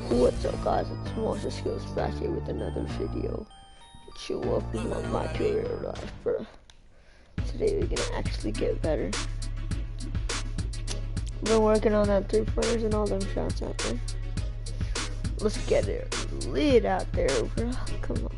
What's up guys, it's Monster Skills back here with another video. It's your welcome on my career life, bro. Today we're gonna actually get better. Been working on that 3-pointers and all them shots out there. Let's get it lit out there, bro. Come on.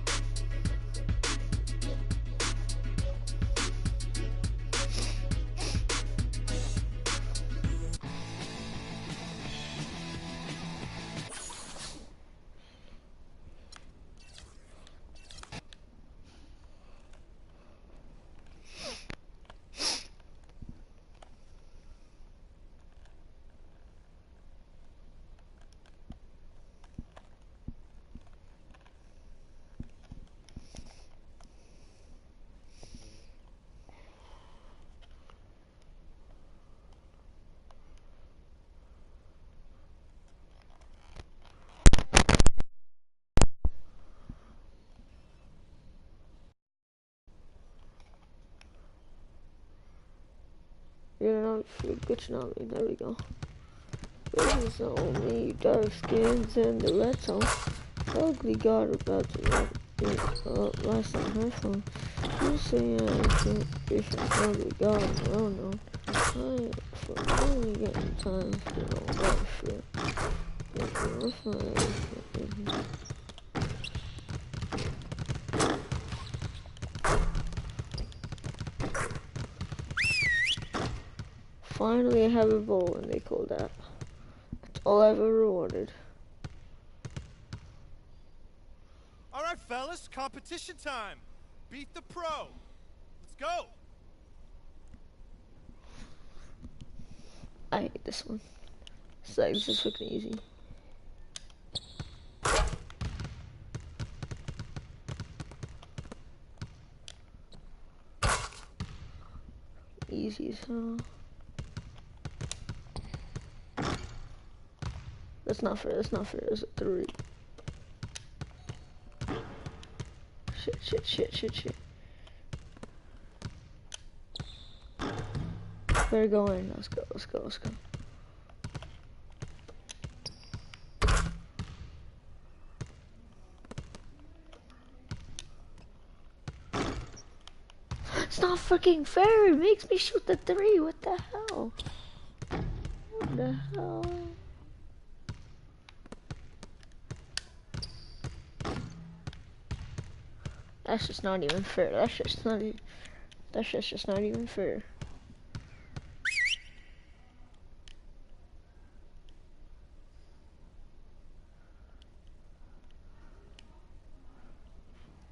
You're not glitching on me. There we go. This is only dark skins and the red zone. Ugly God about to last on her phone. You say I think it's ugly God. I don't know. I only getting time for all that shit. Finally, I have a bowl, and they call that. That's all I've ever wanted. All right, fellas, competition time. Beat the pro. Let's go. I hate this one. It's like, this is fucking easy. Easy as hell. That's not fair, that's not fair. It's a 3. Shit. Better go in. Let's go. It's not freaking fair. It makes me shoot the 3. What the hell? What the hell? That's just not even fair. That's just not even fair.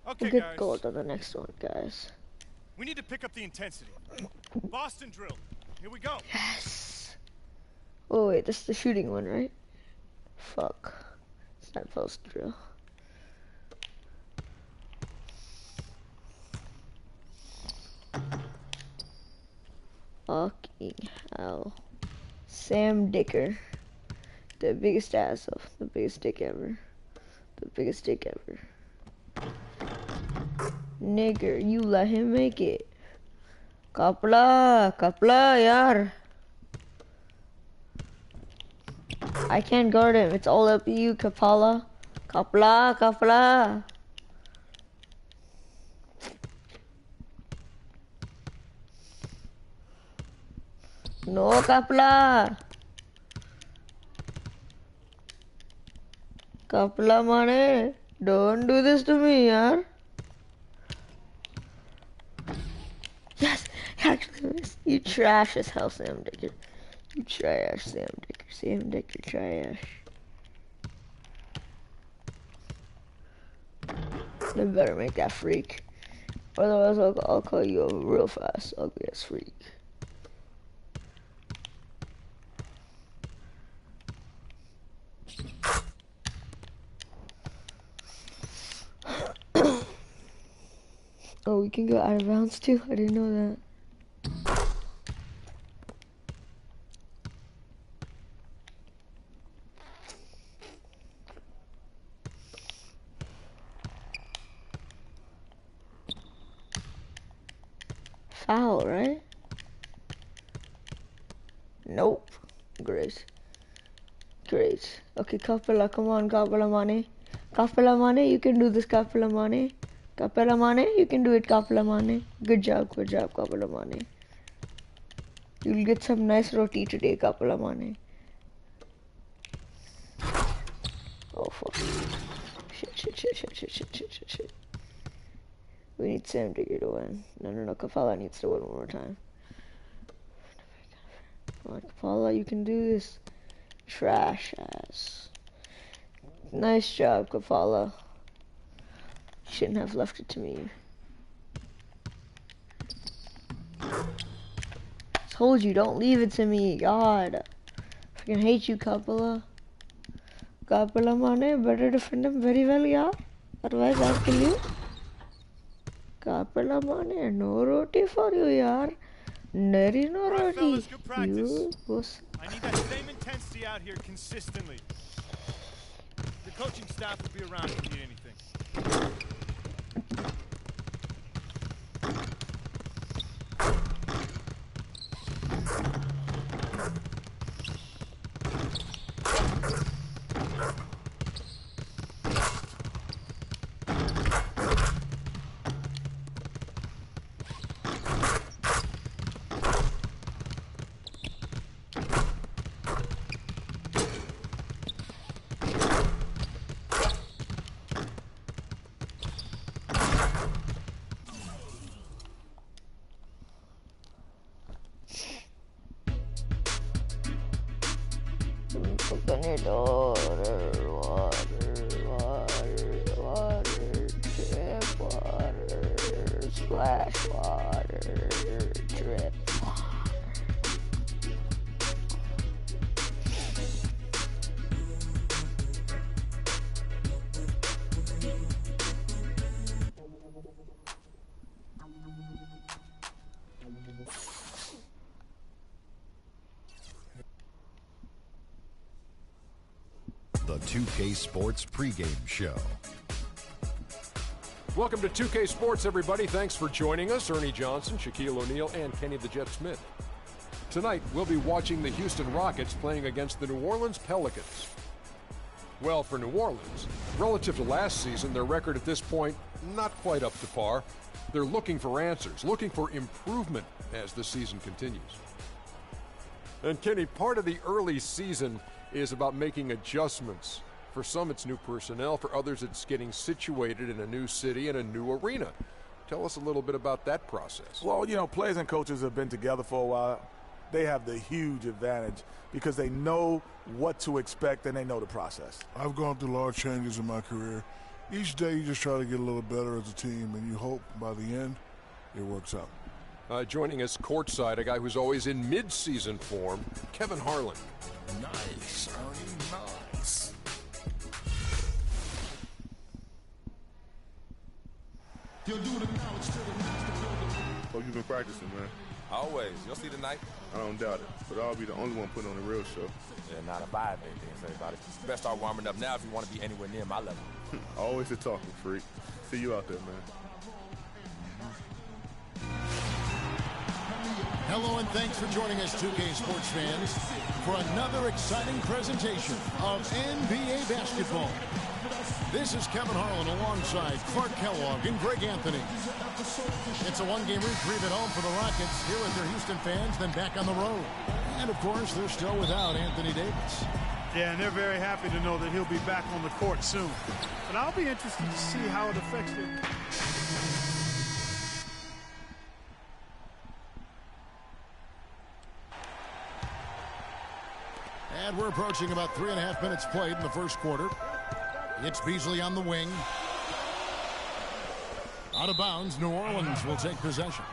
Okay, We'll get guys. gold on the next one, guys. We need to pick up the intensity. Boston drill. Here we go. Yes. Oh wait, this is the shooting one, right? Fuck. It's not post drill. Fucking hell. Sam Dicker. The biggest asshole. The biggest dick ever. The biggest dick ever. Nigger, you let him make it. Kapla, yaar. I can't guard him. It's all up to you, Kapala. Kapla. No, Kapla. Kapla mane. Don't do this to me, yaar. Yes, actually missed. You trash as hell, Sam Dicker. You trash, Sam Dicker. Sam Dicker, trash. They better make that freak. Otherwise, I'll call you over real fast. Ugly ass freak. Oh, we can go out of bounds too? I didn't know that. Foul, right? Nope. Grace. Great. Okay, Capella, come on, Capella Mane. Capella Mane, you can do this, Capella Mane. Capella Mane, you can do it, Capella Mane. Good job, Capella Mane. You'll get some nice roti today, Capella Mane. Oh, fuck. Shit. We need Sam Digger to win. No, Capella needs to win one more time. Come on, Capella, you can do this. Trash ass. Nice job, Capella. Shouldn't have left it to me. Told you, don't leave it to me. God. Freaking hate you, Capella. Capella Mane, better defend him very well, yeah. Otherwise, I'll kill you. Capella Mane, no roti for you, yaar. There is no roti. Fellas, good practice. You was. I need that same intensity out here consistently. The coaching staff will be around if you need anything. Drip water, splash water, drip water. The 2K Sports pregame show. Welcome to 2K Sports, everybody. Thanks for joining us. Ernie Johnson, Shaquille O'Neal, and Kenny the Jet Smith. Tonight, we'll be watching the Houston Rockets playing against the New Orleans Pelicans. Well, for New Orleans, relative to last season, their record at this point, not quite up to par. They're looking for answers, looking for improvement as the season continues. And Kenny, part of the early season is about making adjustments. For some, it's new personnel. For others, it's getting situated in a new city and a new arena. Tell us a little bit about that process. Well, you know, players and coaches have been together for a while. They have the huge advantage because they know what to expect and they know the process. I've gone through large changes in my career. Each day you just try to get a little better as a team, and you hope by the end it works out. Joining us courtside, a guy who's always in mid-season form, Kevin Harlan. Nice, Ernie, nice. Hope you've been practicing, man. Always. You'll see tonight. I don't doubt it. But I'll be the only one putting on a real show. Yeah, not a 5 anything to say about it. You best start warming up now if you want to be anywhere near my level. Always a talking freak. See you out there, man. Hello and thanks for joining us, 2K Sports fans, for another exciting presentation of NBA basketball. This is Kevin Harlan alongside Clark Kellogg and Greg Anthony. It's a one-game reprieve at home for the Rockets, here with their Houston fans, then back on the road. And, of course, they're still without Anthony Davis. Yeah, and they're very happy to know that he'll be back on the court soon. But I'll be interested to see how it affects them. And we're approaching about 3.5 minutes played in the first quarter. It's Beasley on the wing. Out of bounds, New Orleans will take possession.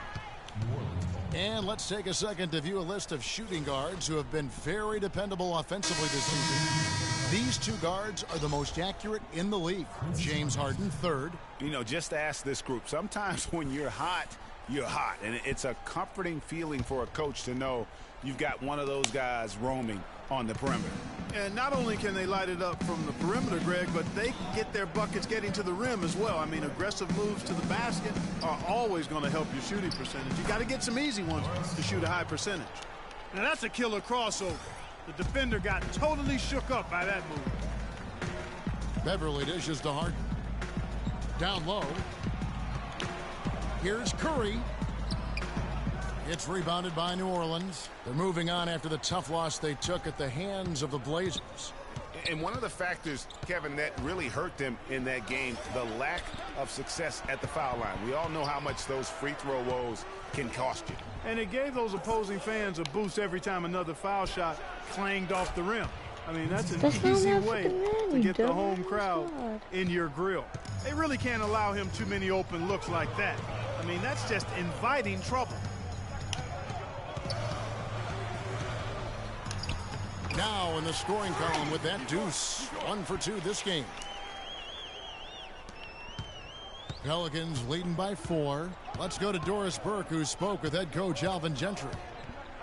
And let's take a second to view a list of shooting guards who have been very dependable offensively this season. These two guards are the most accurate in the league. James Harden, third. You know, just ask this group. Sometimes when you're hot, you're hot. And it's a comforting feeling for a coach to know you've got one of those guys roaming on the perimeter. And not only can they light it up from the perimeter, Greg, but they get their buckets getting to the rim as well. I mean, aggressive moves to the basket are always going to help your shooting percentage. You got to get some easy ones to shoot a high percentage. Now that's a killer crossover. The defender got totally shook up by that move. Beverly dishes to Harden. Down low. Here's Curry. It's rebounded by New Orleans. They're moving on after the tough loss they took at the hands of the Blazers. And one of the factors, Kevin, that really hurt them in that game, the lack of success at the foul line. We all know how much those free throw woes can cost you. And it gave those opposing fans a boost every time another foul shot clanged off the rim. I mean, that's an easy way to get the home crowd in your grill. They really can't allow him too many open looks like that. I mean, that's just inviting trouble. Now in the scoring column with that deuce. 1 for 2 this game. Pelicans leading by 4. Let's go to Doris Burke, who spoke with head coach Alvin Gentry.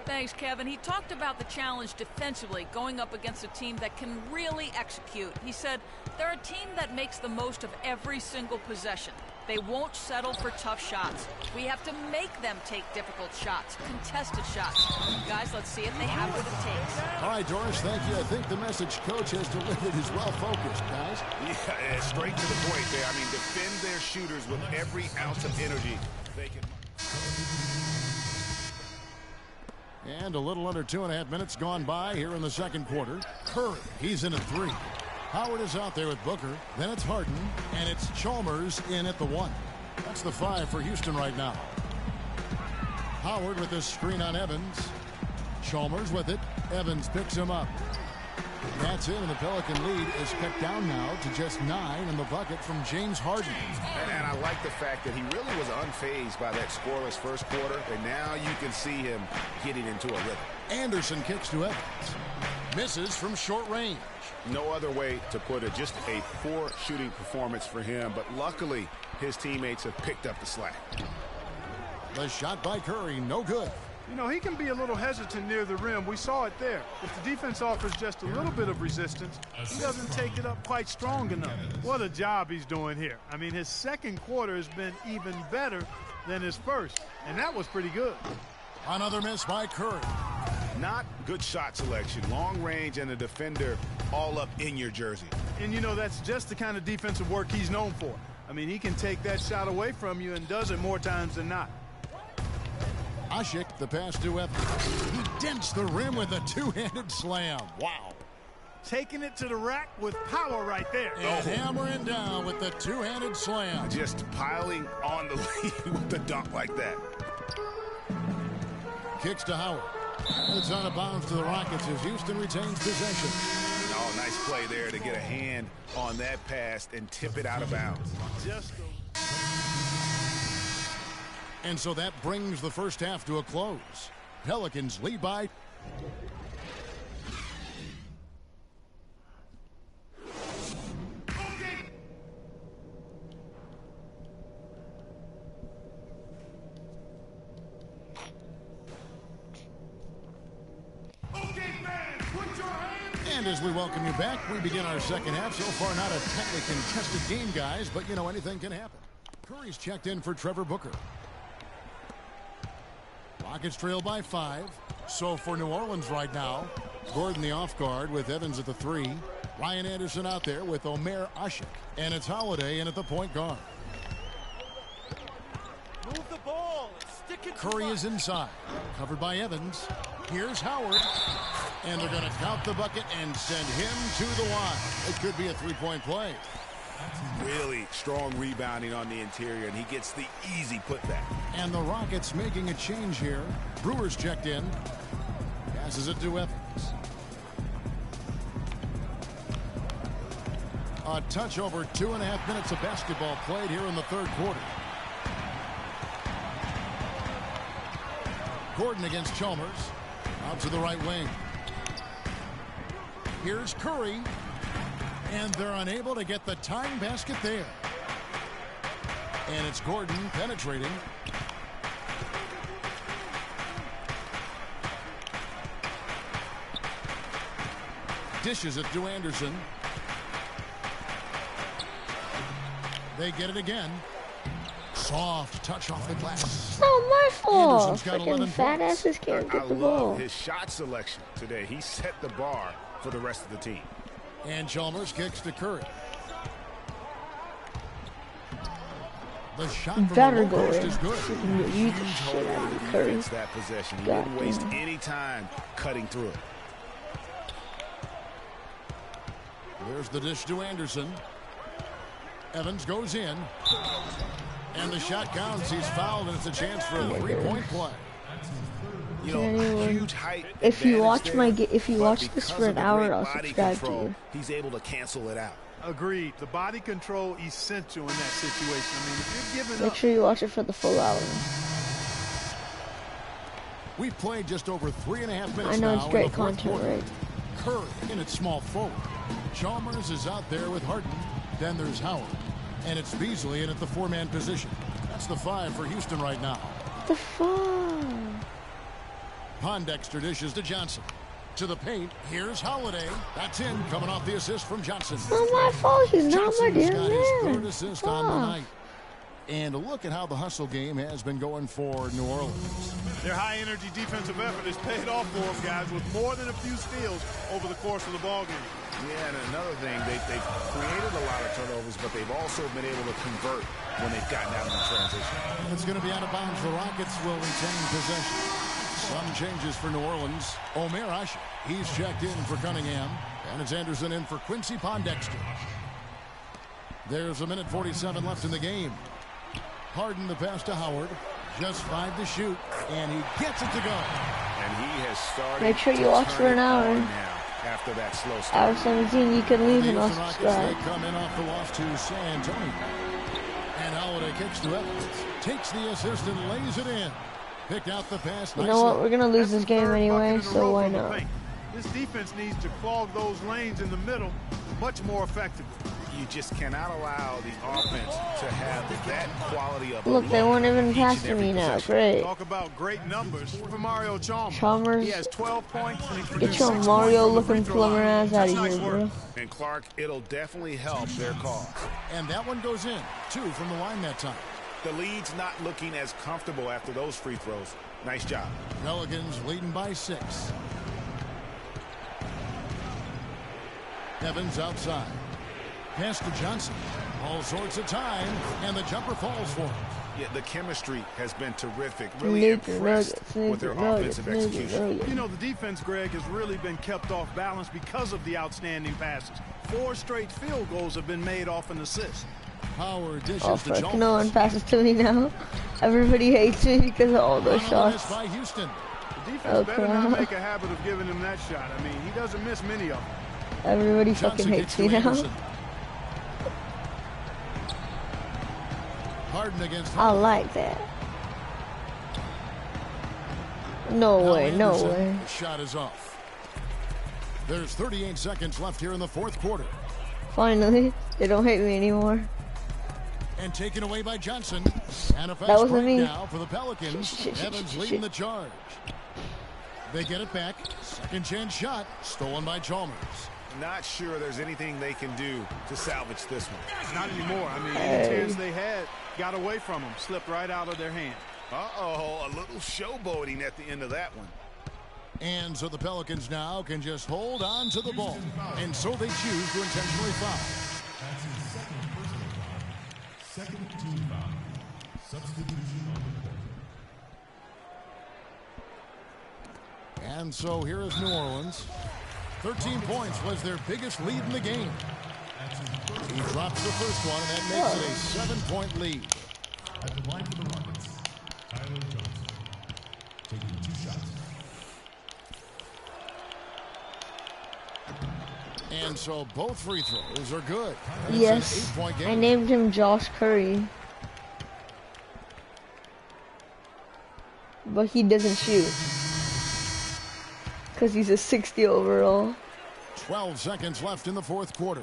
Thanks, Kevin. He talked about the challenge defensively, going up against a team that can really execute. He said they're a team that makes the most of every single possession. They won't settle for tough shots. We have to make them take difficult shots, contested shots. Guys, let's see if they have what it takes. All right, Doris, thank you. I think the message coach has delivered is well focused, guys. Yeah, straight to the point there. I mean, defend their shooters with every ounce of energy they can. And a little under 2.5 minutes gone by here in the second quarter. Curry, he's in at 3. Howard is out there with Booker. Then it's Harden, and it's Chalmers in at the 1. That's the 5 for Houston right now. Howard with this screen on Evans. Chalmers with it. Evans picks him up. That's it, and the Pelican lead is cut down now to just 9 in the bucket from James Harden. And I like the fact that he really was unfazed by that scoreless first quarter, and now you can see him getting into a rhythm. Anderson kicks to Evans. Misses from short range. No other way to put it, just a poor shooting performance for him, but luckily his teammates have picked up the slack. The shot by Curry, no good. You know, he can be a little hesitant near the rim. We saw it there. If the defense offers just a little bit of resistance, he doesn't take it up quite strong enough. What a job he's doing here. I mean, his second quarter has been even better than his first, and that was pretty good. Another miss by Curry. Not good shot selection. Long range and a defender all up in your jersey. And, you know, that's just the kind of defensive work he's known for. I mean, he can take that shot away from you and does it more times than not. Ashik, the pass to Evans. He dents the rim with a two-handed slam. Wow. Taking it to the rack with power right there. And hammering down with the two-handed slam. Just piling on the lead with the dunk like that. Kicks to Howard. It's out of bounds to the Rockets as Houston retains possession. Oh, nice play there to get a hand on that pass and tip it out of bounds. And so that brings the first half to a close. Pelicans lead by... And as we welcome you back, we begin our second half. So far, not a tightly contested game, guys, but, you know, anything can happen. Curry's checked in for Trevor Booker. Rockets trail by 5. So for New Orleans right now, Gordon the off guard with Evans at the 3. Ryan Anderson out there with Omer Ashik. And it's Holiday in at the point guard. Move the ball. Stick it. Curry is inside. Covered by Evans. Here's Howard. And they're going to count the bucket and send him to the line. It could be a three-point play. Really strong rebounding on the interior, and he gets the easy putback. And the Rockets making a change here. Brewers checked in. Passes it to Evans. A touch over 2.5 minutes of basketball played here in the third quarter. Gordon against Chalmers. Out to the right wing. Here's Curry. And they're unable to get the tying basket there. And it's Gordon penetrating. Dishes it to Anderson. They get it again. Soft touch off the glass. It's not my fault. Anderson's got 11 Freaking fat points. asses can't I get the love ball. his shot selection today. He set the bar for the rest of the team. And Chalmers kicks to Curry. The shot from Better the go low post in. is good. You the shit out of the Curry. Defense that possession. He God didn't waste damn. any time cutting through it. There's the dish to Anderson. Evans goes in. And the shot counts. He's fouled, and it's a chance for a three-point play. You know, Anyone- huge height. If you advantage watch my there, if you but watch because this of for an the hour, great I'll body subscribe to control, you. He's able to cancel it out. Agreed. The body control essential in that situation. I mean, if you're giving Make up, sure you watch it for the full hour. We've played just over 3.5 minutes I know now it's in great the fourth content, quarter. right? Curry in its small forward. Chalmers is out there with Harden. Then there's Howard. And it's Beasley in at the four-man position. That's the 5 for Houston right now. The fuck? Pondexter dishes to Johnson. To the paint. Here's Holiday. That's in. Coming off the assist from Johnson. It's not my fault. He's not my Johnson's damn got his third man. assist on the Fuck. night. And look at how the hustle game has been going for New Orleans. their high-energy defensive effort has paid off for them, guys, with more than a few steals over the course of the ballgame. Yeah, and another thing, they've created a lot of turnovers, but they've also been able to convert when they've gotten out in transition. It's going to be out of bounds. The Rockets will retain possession. Some changes for New Orleans. Omer Asher, he's checked in for Cunningham. And it's Anderson in for Quincy Pondexter. There's a minute 47 left in the game. Harden the pass to Howard. Just 5 to shoot. And he gets it to go. And he has started. Make sure you to watch turn for an it hour. on now after that slow start. Hour 17, you can leave The and I'll Houston Rockets, they subscribe. come in off the loss to San Antonio. And Holiday kicks to Evans. Takes the assist and lays it in. Picked out the pass. You know what? We're gonna lose this game Third anyway, bucket in a so row why from the not? paint. This defense needs to clog those lanes in the middle much more effectively. You just cannot allow the offense to have that quality of a Look, they won't even each pass and to every me now. possession. Great. Talk about great numbers for Mario Chalmers. Chalmers, He has 12 points and he get produced your 6 Mario points from looking the free throw plumber line. ass out of That's here, nice bro. work. And Clark, it'll definitely help their cause. And that one goes in. 2 from the line that time. The lead's not looking as comfortable after those free throws. Nice job. Pelicans leading by 6. Evans outside. Pass to Johnson. All sorts of time, and the jumper falls for him. Yeah, the chemistry has been terrific. Really Nigga impressed nuggets, with their nigga offensive nuggets, nigga execution. nuggets. You know, the defense, Greg, has really been kept off balance because of the outstanding passes. 4 straight field goals have been made off an assist. Howard dishes Oh to fuck, Chalmers. no one passes to me now. Everybody hates me because of all those On the miss shots. by Houston. The defense better not crap. make a habit of giving him that shot. I mean, he doesn't miss many of them. Everybody Johnson fucking gets hates to me now. Anderson. Harden against I like that. No Now way, no Anderson. way. The shot is off. There's 38 seconds left here in the fourth quarter. Finally, they don't hate me anymore. And taken away by Johnson. And a fast That wasn't break me. now for the Pelicans. Evans leading the charge. They get it back. Second chance shot. Stolen by Chalmers. Not sure there's anything they can do to salvage this one. Not anymore. I mean, any chance they had got away from them, slipped right out of their hand. Uh-oh, a little showboating at the end of that one. And so the Pelicans now can just hold on to the ball. And so they choose to intentionally foul. That's his second personal foul. Second team foul. Substitution on the court. And so here is New Orleans. 13 points was their biggest lead in the game. He drops the first one, and that makes it a 7-point lead. At the line for the Rockets, Tyler Johnson, taking 2 shots. And so both free throws are good. And it's Yes, an 8-point I game. named him Josh Curry. But he doesn't shoot. Because he's a 60 overall. 12 seconds left in the fourth quarter.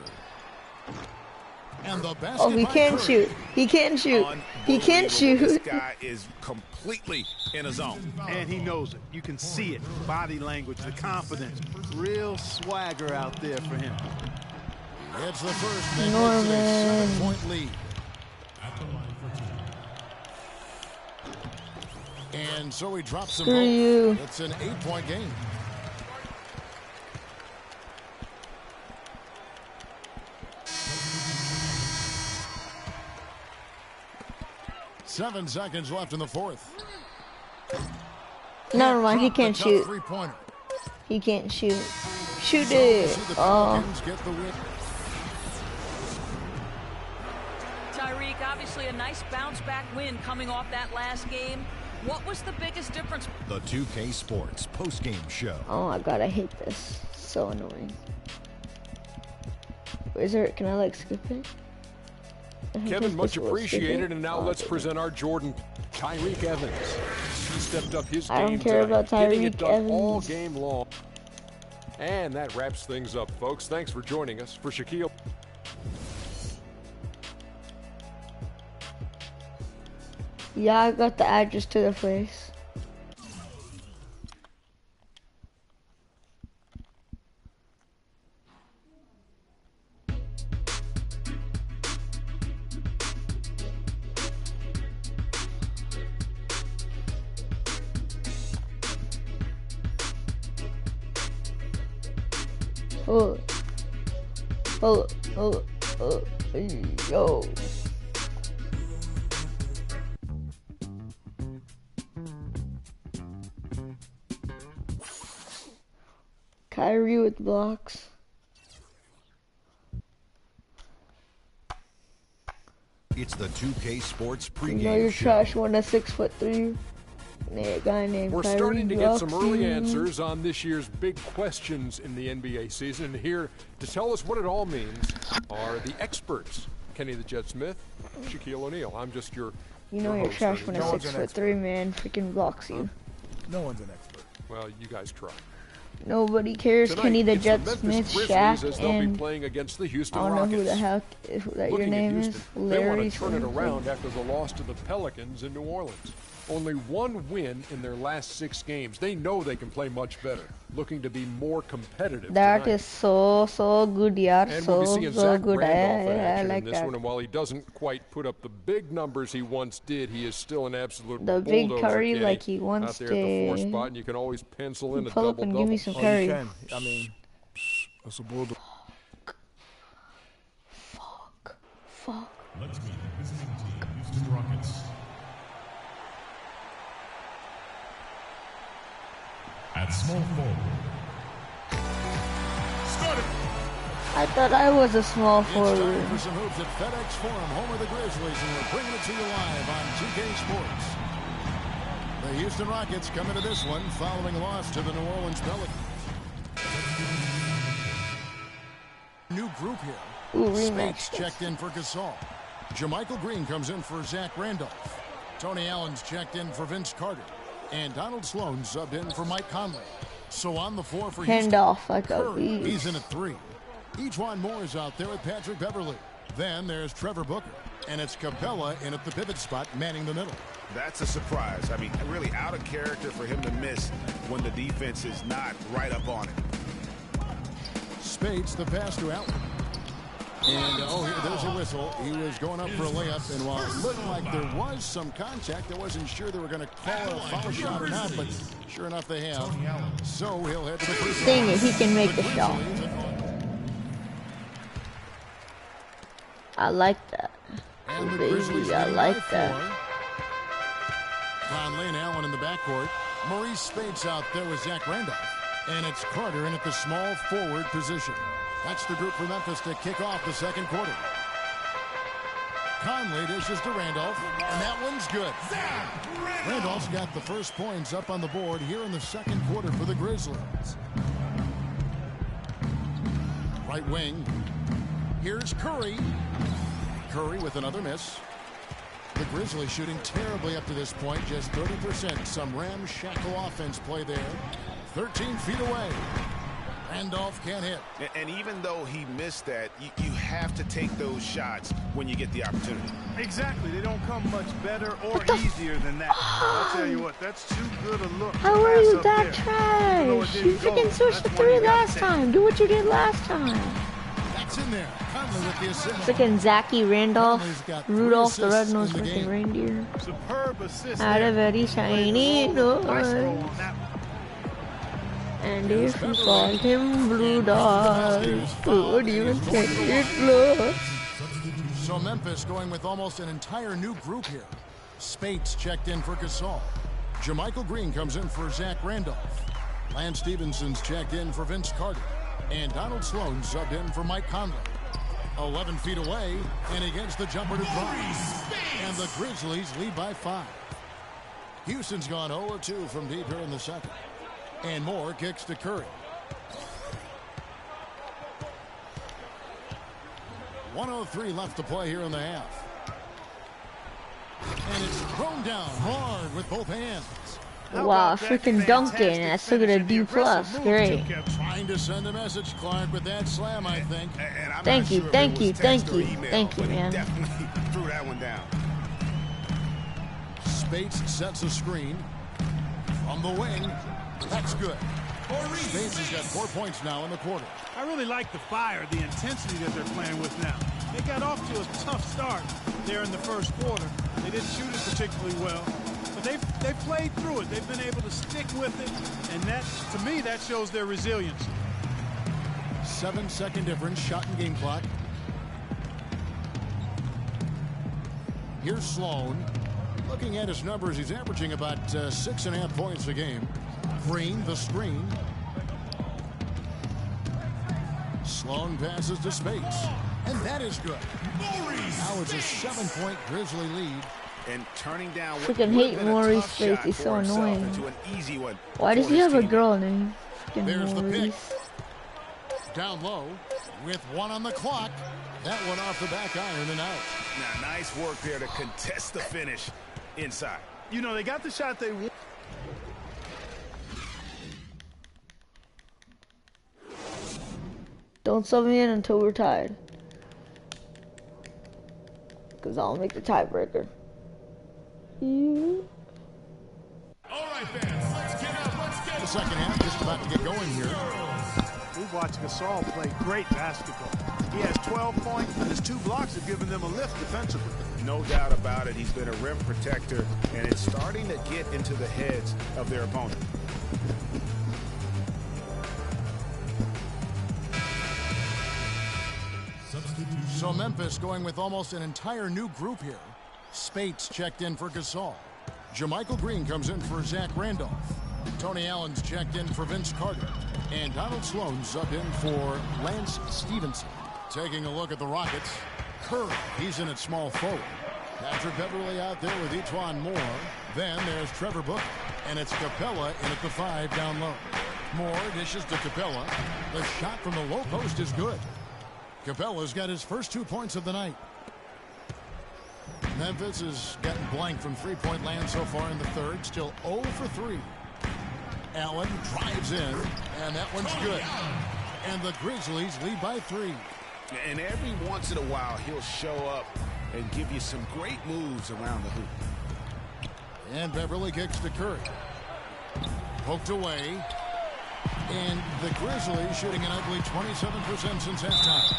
And the basket Oh, he by can Curry. shoot. He can shoot. He can Unbelievable. This shoot. guy is completely in his zone. And he knows it. You can see it. Body language, the confidence. Real swagger out there for him. It's the first, and that makes it Norman. a 7-point lead. At the line for 2, And so he drops them Screw both. you. It's an 8-point game. Seven seconds left in the fourth. Never mind, he can't shoot. Three-pointer. He can't shoot. Shoot it. Oh. Get the win. Tyreek, obviously a nice bounce-back win coming off that last game. What was the biggest difference? The 2K Sports postgame show. Oh my god, I hate this. So annoying. Is there? Can I like skip it? Kevin, much appreciated, and now let's present our Jordan, Tyreek Evans. He stepped up his game I don't care tonight, about getting it Tyreek done Evans. all game long. And that wraps things up, folks. Thanks for joining us. For Shaquille. Yeah, I got the address to the place. Yo. Kyrie with blocks. It's the 2K Sports You know pregame you're show. trash when a 6'3" guy named We're Kyrie starting to get some early blocks. answers on this year's big questions in the NBA season. And here to tell us what it all means are the experts. Kenny the Jet Smith, Shaquille O'Neal. I'm just your You know your you're host, trash Ernie when a Johnson. 6'3" man freaking blocks you. No one's an expert. Well, you guys try. Nobody cares. Tonight, Kenny the it's Jet Memphis Smith, Grizzlies Shaq, as they'll be and playing against the I Houston don't know Rockets. who the heck that your Looking at name Houston, is. they want Larry to turn it something. around after the loss to the Pelicans in New Orleans. Only one win in their last 6 games. They know they can play much better, looking to be more competitive That tonight. is so good, yeah. And So we'll be seeing so Zach good. Randolph in I action like in this that. one, and while he doesn't quite put up the big numbers he once did, he is still an absolute The big bulldozer, Curry Kenny, like he once out there at the 4 did. spot, and you can always pencil in a Pull up double-double. and give me some Oh, Curry. you can. I mean, that's a bulldog. Fuck. Let's meet the visiting team, Houston Rockets. At small forward. Started. I thought I was a small It's forward. time for some hoops at FedEx Forum, home of the Grizzlies, and we're bringing it to you live on 2K Sports. The Houston Rockets come into this one following a loss to the New Orleans Pelicans. New group here. Ooh, Spates rematch. checked in for Gasol. JaMychal Green comes in for Zach Randolph. Tony Allen's checked in for Vince Carter. And Donald Sloan subbed in for Mike Conley. So on the floor for Houston, Handoff like a Curry, beast. he's in at 3. Ejuan Moore is out there with Patrick Beverly. Then there's Trevor Booker. And it's Capella in at the pivot spot, manning the middle. That's a surprise. I mean, really out of character for him to miss when the defense is not right up on it. Spates the pass to Allen. And, there's a whistle. He was going up for a layup, and while it looked like there was some contact, I wasn't sure they were going to call a foul shot or not, but sure enough they have. So he'll head to the free throw. Dang it, he can make the shot. I like that. And the Baby, Grizzlies I lead like by that. 4. Conley and Allen in the backcourt. Maurice Spates out there with Zach Randolph. And it's Carter in at the small forward position. That's the group for Memphis to kick off the second quarter. Conley dishes to Randolph, and that one's good. Randolph's got the first points up on the board here in the second quarter for the Grizzlies. Right wing. Here's Curry. Curry with another miss. The Grizzlies shooting terribly up to this point, just 30%. Some ramshackle offense play there. 13 feet away. Randolph can't hit. And even though he missed that, you have to take those shots when you get the opportunity. Exactly. They don't come much better or easier than that. I'll tell you what, that's too good a look. How are you that trash? You freaking switched the 3 last time. Do what you did last time. gets in there. Conley with the assist. Freaking Zachy Randolph, Conley's got Rudolph the assists red-nosed in the freaking game. reindeer. Superb assist Had a there. very shiny Nice roll nose. on that one. And if you called him Blue Dog, who would even take it look? So Memphis going with almost an entire new group here. Spates checked in for Gasol. Jermichael Green comes in for Zach Randolph. Lance Stevenson's checked in for Vince Carter. And Donald Sloan subbed in for Mike Conley. 11 feet away, and he gets the jumper to drop. And the Grizzlies lead by 5. Houston's gone 0-2 from deep here in the second. And Moore kicks to Curry. 1:03 left to play here in the half. And it's thrown down hard with both hands. Wow, freaking dunking. I still get a D+. Great. Trying to send a message, Clark, with that slam, I think. Thank you, thank you, thank you. Thank you, man. Definitely threw that one down. Spates sets a screen. From the wing. That's good. Spates has got 4 points now in the quarter. I really like the fire, the intensity that they're playing with now. They got off to a tough start there in the first quarter. They didn't shoot it particularly well, but they've played through it. They've been able to stick with it, and that, to me, that shows their resilience. 7-second difference, shot and game clock. Here's Sloan. Looking at his numbers, he's averaging about 6.5 points a game. Green, the screen. Sloan passes to Spates. And that is good. Now it's a 7-point Grizzly lead. And turning down Freaking hate Maurice Space. He's so annoying. Why does he have a girl name? There's the pick. Maurice. Down low with 1 on the clock. That one off the back iron and out. Now, nice work there to contest the finish inside. You know, they got the shot they want. Don't sub me in until we're tied. Because I'll make the tiebreaker. All right, fans, let's get up. Let's get The second half just about to get going here. We've watched Gasol play great basketball. He has 12 points, and his 2 blocks have given them a lift defensively. No doubt about it. He's been a rim protector, and it's starting to get into the heads of their opponent. So Memphis going with almost an entire new group here. Spates checked in for Gasol. Jermichael Green comes in for Zach Randolph. Tony Allen's checked in for Vince Carter. And Donald Sloan subbed in for Lance Stevenson. Taking a look at the Rockets. Curry, he's in at small forward. Patrick Beverly out there with Etuan Moore. Then there's Trevor Booker. And it's Capella in at the 5 down low. Moore dishes to Capella. The shot from the low post is good. Capella's got his first 2 points of the night. Memphis has gotten blank from three-point land so far in the third. Still 0 for 3. Allen drives in, and that one's good. And the Grizzlies lead by 3. And every once in a while, he'll show up and give you some great moves around the hoop. And Beverly kicks to Curry. Poked away. And the Grizzlies shooting an ugly 27% since halftime.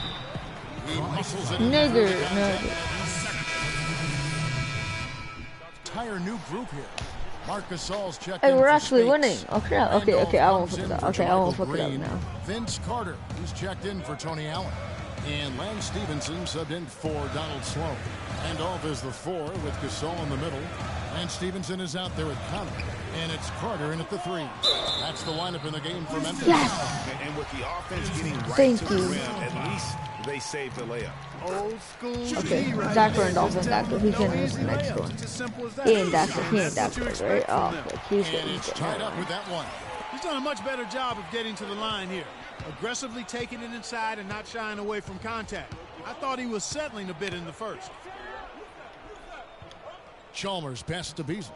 He muscles it. Nigger. Entire new group here. Marc Gasol's checked Hey, in we're for actually Spates. winning. Oh crap. Okay, I won't Randolph fuck it comes up. in Okay, for I won't Jermichael fuck it up Green. now. Vince Carter, he's checked in for Tony Allen. And Lance Stevenson subbed in for Donald Sloan. Randolph is the 4 with Gasol in the middle. And Stevenson is out there with Connor. And it's Carter in at the 3. That's the lineup in the game for Memphis. Yes! And with the offense getting right Thank to the you. rim, at least they saved the layup. Old school. Okay, right Zach there. Randolph and Just Dr. He can no win easy the next layups. one. It's as simple as that. He ain't Dr. He ain't That's what you Dr. expect Right? from Oh, them. fuck. He's And it's tied up with that one. He's done a much better job of getting to the line here. Aggressively taking it inside and not shying away from contact. I thought he was settling a bit in the first. Chalmers passes to Beasley.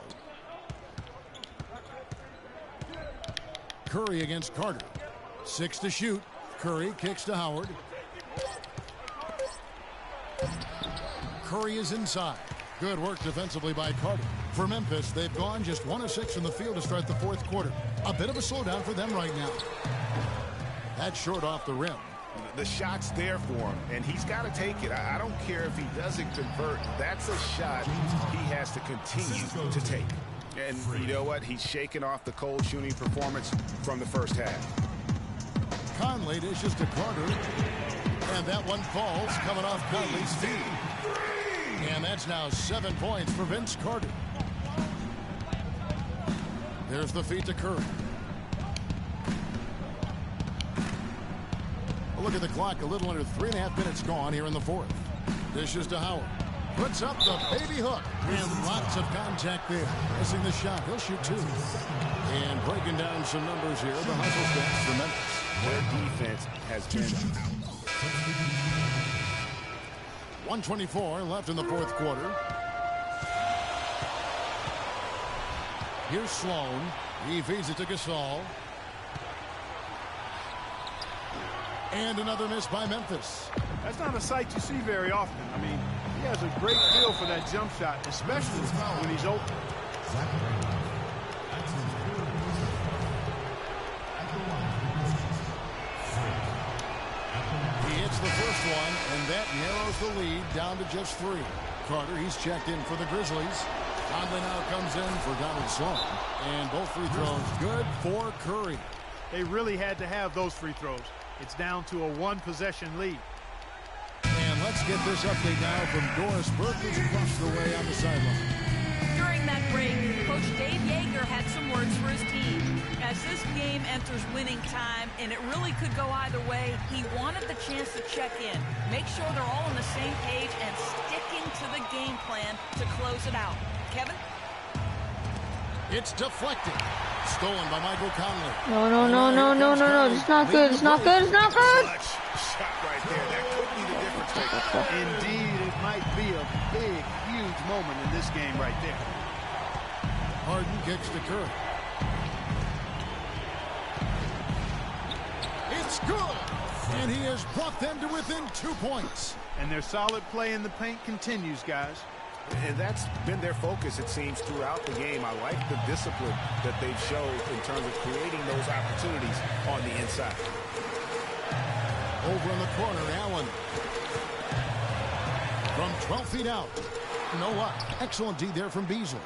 Curry against Carter. 6 to shoot. Curry kicks to Howard. Curry is inside. Good work defensively by Carter. For Memphis, they've gone just 1 of 6 from the field to start the fourth quarter. A bit of a slowdown for them right now. That's short off the rim. The shot's there for him, and he's got to take it. I don't care if he doesn't convert. That's a shot he has to continue to take. And you know what? He's shaking off the cold shooting performance from the first half. Conley dishes to Carter. And that one falls, coming off Conley's feet. And that's now 7 points for Vince Carter. There's the feed to Curry. A look at the clock, a little under 3.5 minutes gone here in the fourth. Dishes to Howard. Puts up the baby hook. And lots of contact there. Missing the shot. He'll shoot 2. And breaking down some numbers here, the hustle stats for Memphis. Their defense has been 1:24 left in the fourth quarter. Here's Sloan. He feeds it to Gasol. And another miss by Memphis. That's not a sight you see very often. I mean, he has a great feel for that jump shot, especially when he's open. He hits the first one, and that narrows the lead down to just 3. Carter, he's checked in for the Grizzlies. Conley now comes in for Donald Sloan. And both free throws good for Curry. They really had to have those free throws. It's down to a 1-possession lead. And let's get this update now from Doris Burke, who's across the way on the sideline. During that break, Coach Dave Yeager had some words for his team. As this game enters winning time, and it really could go either way, he wanted the chance to check in, make sure they're all on the same page, and sticking to the game plan to close it out. Kevin? It's deflected. Stolen by Michael Conley. No. It's not good. It's not good. It's not good. Shot right there. That could be the difference maker. Indeed, it might be a big, huge moment in this game right there. Harden kicks to Curry. It's good. And he has brought them to within 2 points. And their solid play in the paint continues, guys. And that's been their focus, it seems, throughout the game. I like the discipline that they've showed in terms of creating those opportunities on the inside. Over in the corner, Allen. From 12 feet out. You know what? Excellent D there from Beasley.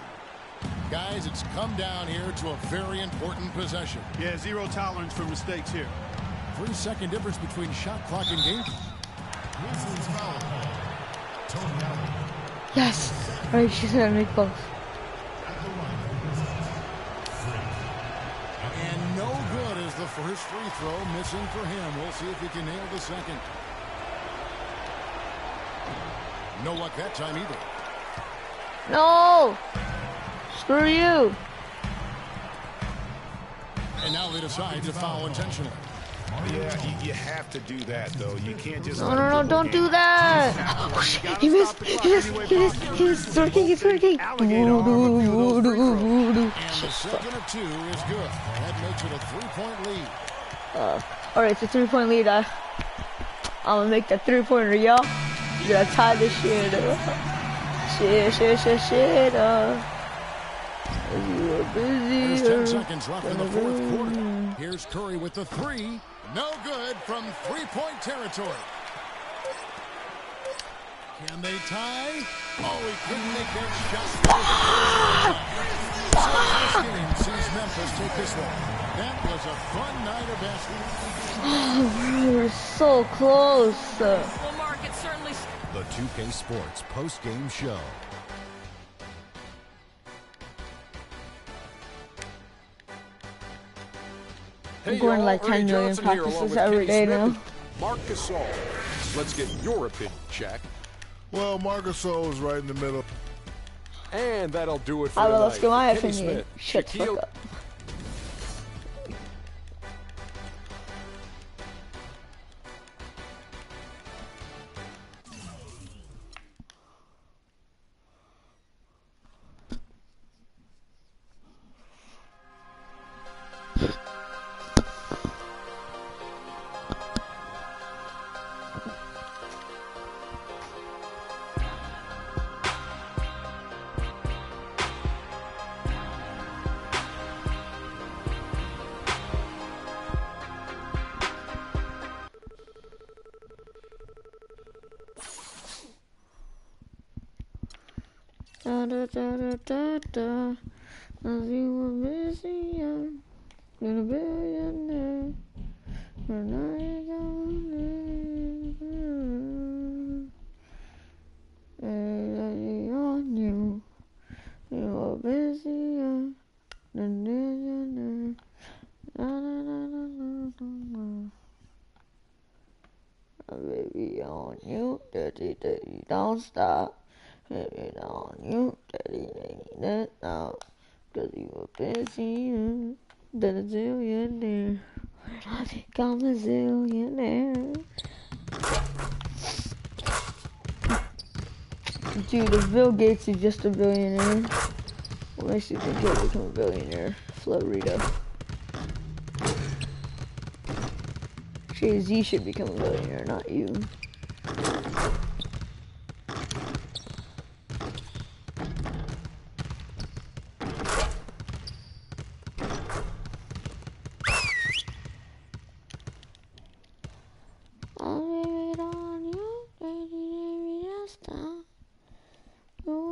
Guys, it's come down here to a very important possession. Yeah, 0 tolerance for mistakes here. 3-second difference between shot clock and game. Grizzlies foul call. Tony Allen. Yes. All right, she's gonna make both. And no good is the first free throw, missing for him. We'll see if he can nail the second. No luck that time either. No. Screw you. And now they decide to foul intentionally. Yeah, you have to do that, though. You can't just... No, don't do that. Oh, shit. He missed. He's working. And the second of 2 is good. That makes it a 3-point lead. Alright, it's a 3-point lead. I'm gonna make that 3-pointer, y'all. You gotta tie this shit up. Shit up. You are busy. There's 10 seconds left in the fourth quarter. Here's Curry with the 3. No good from 3-point territory. Can they tie? Oh, he couldn't make that shot. So this game sees Memphis take this one. That was a fun night of basketball. Oh, we were so close. Well, Mark, it certainly... The 2K Sports post-game show. I'm going like 10 million practices every day now. Marc Gasol. Let's get your opinion, Shaq. Well, Marc Gasol is right in the middle. And that'll do it for Alright, tonight. let's get my Kenny opinion. Smith, Shut the fuck up. Da da da da da da. As you were busy, and a billionaire. And I don't and on you. You were busy, and a billionaire. Da da da da da da. Baby on you, daddy, daddy, don't stop. Baby on you, daddy, daddy, that now. Cause you were busy, than a zillionaire. I think I'm a zillionaire. Dude, if Bill Gates is just a billionaire, what makes you think he'll become a billionaire? Florida. Jay-Z should become a billionaire, not you.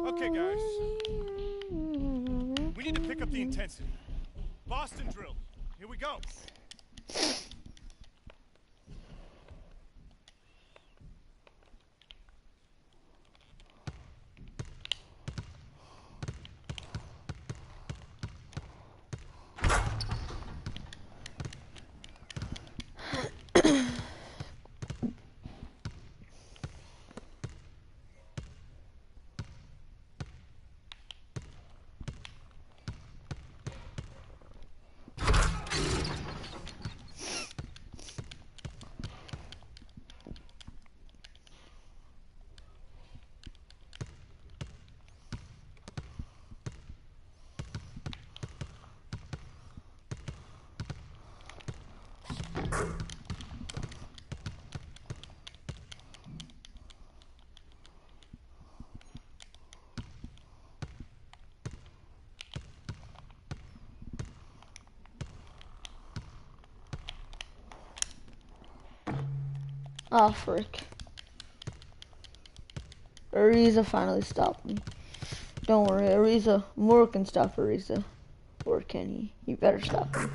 Okay, guys. We need to pick up the intensity. Boston drill. Here we go. Oh, frick. Ariza finally stopped me. Don't worry, Ariza. Moore can stop Ariza. Or can he? He better stop him.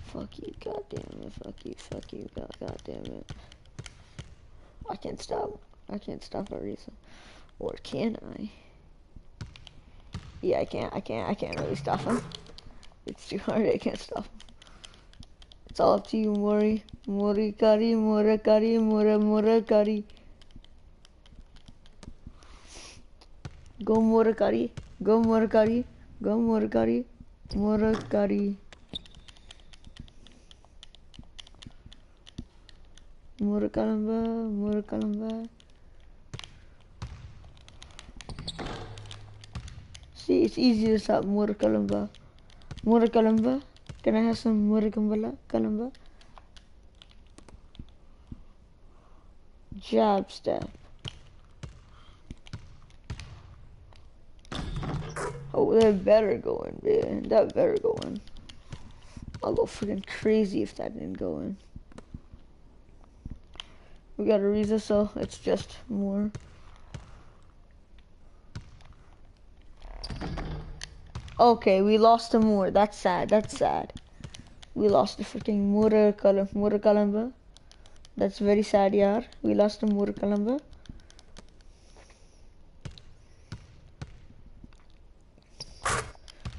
Fuck you, goddamn it. Fuck you, goddamn it. I can't stop Ariza. Or can I? Yeah, I can't really stop him. It's too hard, I can't stop him. It's all up to you, Mori. Morikari, Morakari, Morakari. Go Morakari, go Morakari, go Morakari, Morakari. Morakalamba, Morakalamba. See, it's easy to stop Morakalamba. Morakalamba. Can I have some Kalamba? Jab step. Oh, that better go in, man. That better go in. I'll go freaking crazy if that didn't go in. We got Ariza, so it's just more. Okay, we lost to Moore. That's sad. That's sad. We lost to freaking Morakalamba. That's very sad, yaar. We lost to Morakalamba.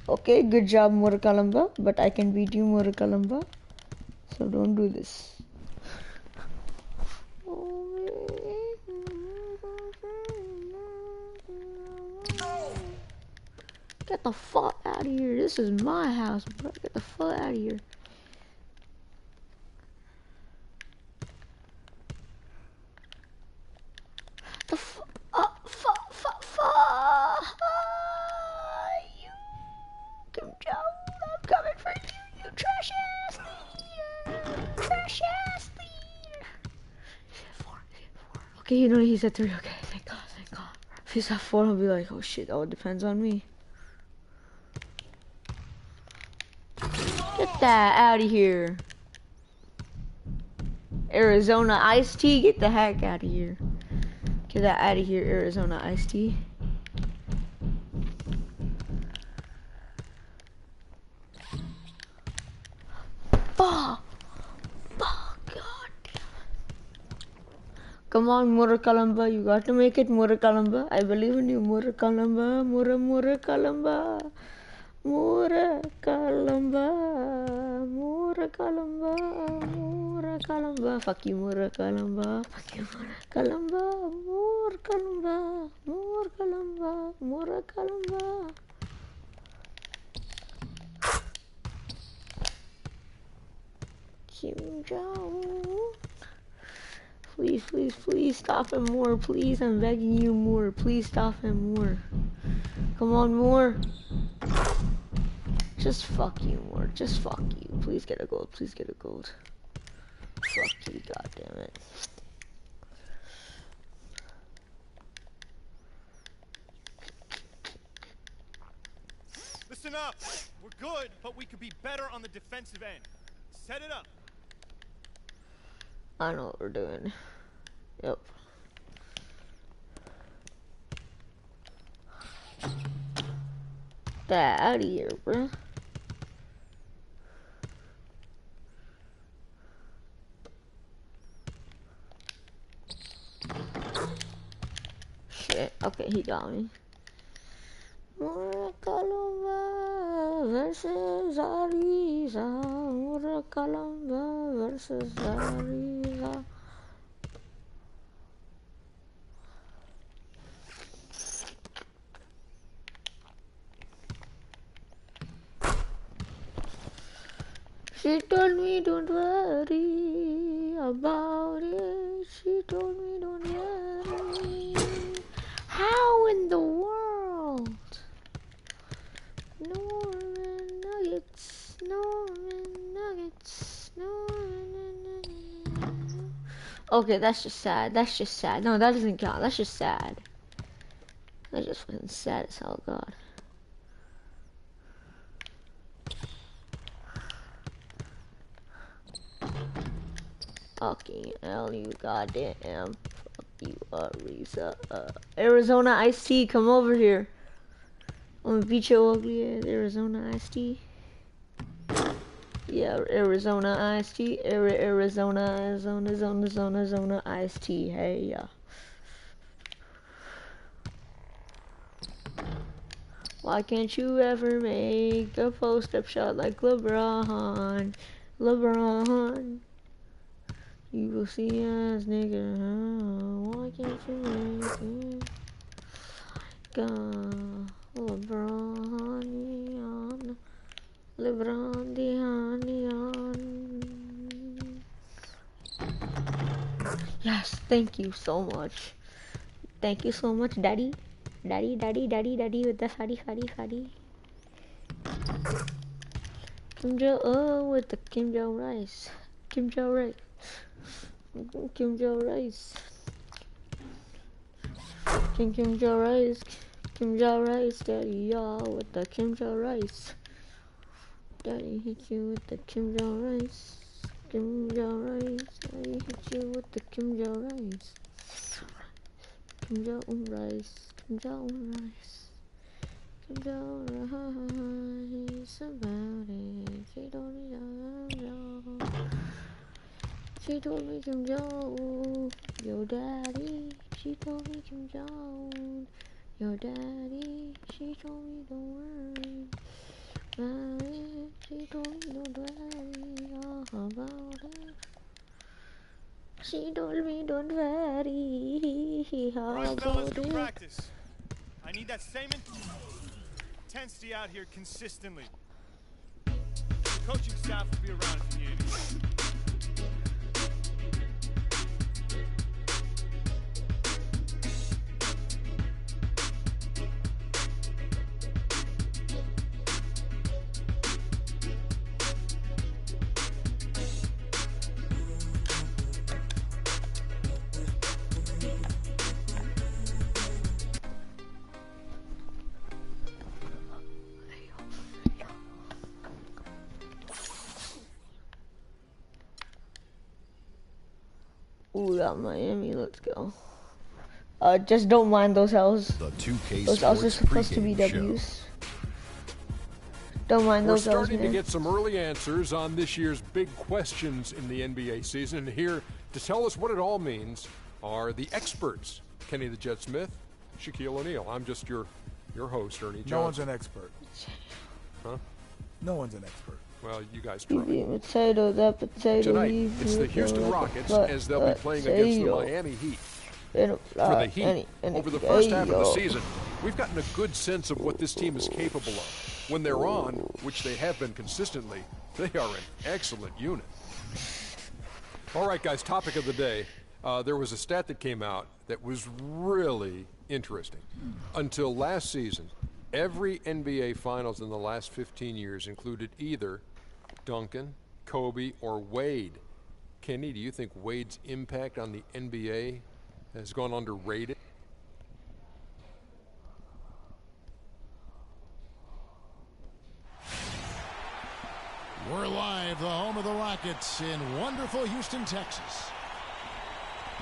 Okay, good job, Morakalamba. But I can beat you, Morakalamba. So don't do this. Get the fuck out of here. This is my house, bro. Get the fuck out of here. The fuck. You. Good job. I'm coming for you, you trash ass leader. Trash ass leader. He's at 4. Okay, you know he's at 3. Okay, thank God, thank God. If he's at 4, I'll be like, oh shit, all depends on me. Get that out of here. Arizona iced tea, get the heck out of here. Get that out of here, Arizona iced tea. Come on, Murakalamba. You got to make it, Murakalamba. I believe in you, Murakalamba. Murakalamba. Murakalamba. Murakalamba. Murakalamba. Fuck you, Murakalamba. Fuck you, Murakalamba. Murakalamba. Murakalamba. Murakalamba. Kim Jong. Please, please, please stop him more. Please, I'm begging you more. Please stop him more. Come on, more. Just fuck you more. Just fuck you. Please get a gold. Please get a gold. Fuck you, goddammit. Listen up. We're good, but we could be better on the defensive end. Set it up. I know what we're doing. Yep. Get out of here, bro. Shit. Okay, he got me. Murakalamba versus Ariza. Murakalamba versus Ariza. She told me don't worry about it. She told me don't worry. How in the world? Norman Nuggets, Norman Nuggets, Norman. Okay, that's just sad. That's just sad. No, that doesn't count. That's just sad. That's just fucking sad as hell, God. Fucking hell, you goddamn. Fuck you, Ariza. Arizona Iced Tea, come over here. I'm gonna beat your ugly ass, Arizona Iced Tea. Yeah, Arizona Iced Tea. Arizona Iced Tea. Hey, yeah. Why can't you ever make a post-up shot like LeBron? LeBron. You will see us, nigga. Why can't you make it? LeBron Dion. LeBron Dion. Yes, thank you so much. Thank you so much, Daddy. Daddy with the fatty. Kim Jong with the Kim Jong rice. Kim Jong rice. Kim Jong rice. Kim Jong rice. Kim Jong rice, Daddy, y'all with the Kim Jong rice. Daddy hit you with the Kim Jong rice. Kim Jong rice. Daddy hit you with the Kim Jong rice. Kim Jong rice. Kim Jong rice. Kim Jong rice about it. She told me Kim Jong, your daddy. She told me Kim Jong, your daddy. She told me don't worry about it. She told me don't worry about it. She told me don't worry Alright, fellas, about good it. practice. I need that same intensity out here consistently. The coaching staff will be around if you need anything. Ooh, got Miami, let's go. Just don't mind those L's. The 2K Those L's are Sports supposed to be pregame W's. Don't mind We're those L's, starting to man. get some early answers on this year's big questions in the NBA season. And here to tell us what it all means, are the experts. Kenny the Jet Smith, Shaquille O'Neal. I'm just your host, Ernie Johnson. No one's an expert. Huh? No one's an expert. Well, you guys try. Potato, that potato. Tonight, it's the Houston Rockets as they'll be playing against the Miami Heat. For the Heat, over the first half of the season, we've gotten a good sense of what this team is capable of. When they're on, which they have been consistently, they are an excellent unit. All right, guys, topic of the day. There was a stat that came out that was really interesting. Until last season, every NBA Finals in the last 15 years included either Duncan, Kobe, or Wade. Kenny, do you think Wade's impact on the NBA has gone underrated? We're live, the home of the Rockets in wonderful Houston, Texas.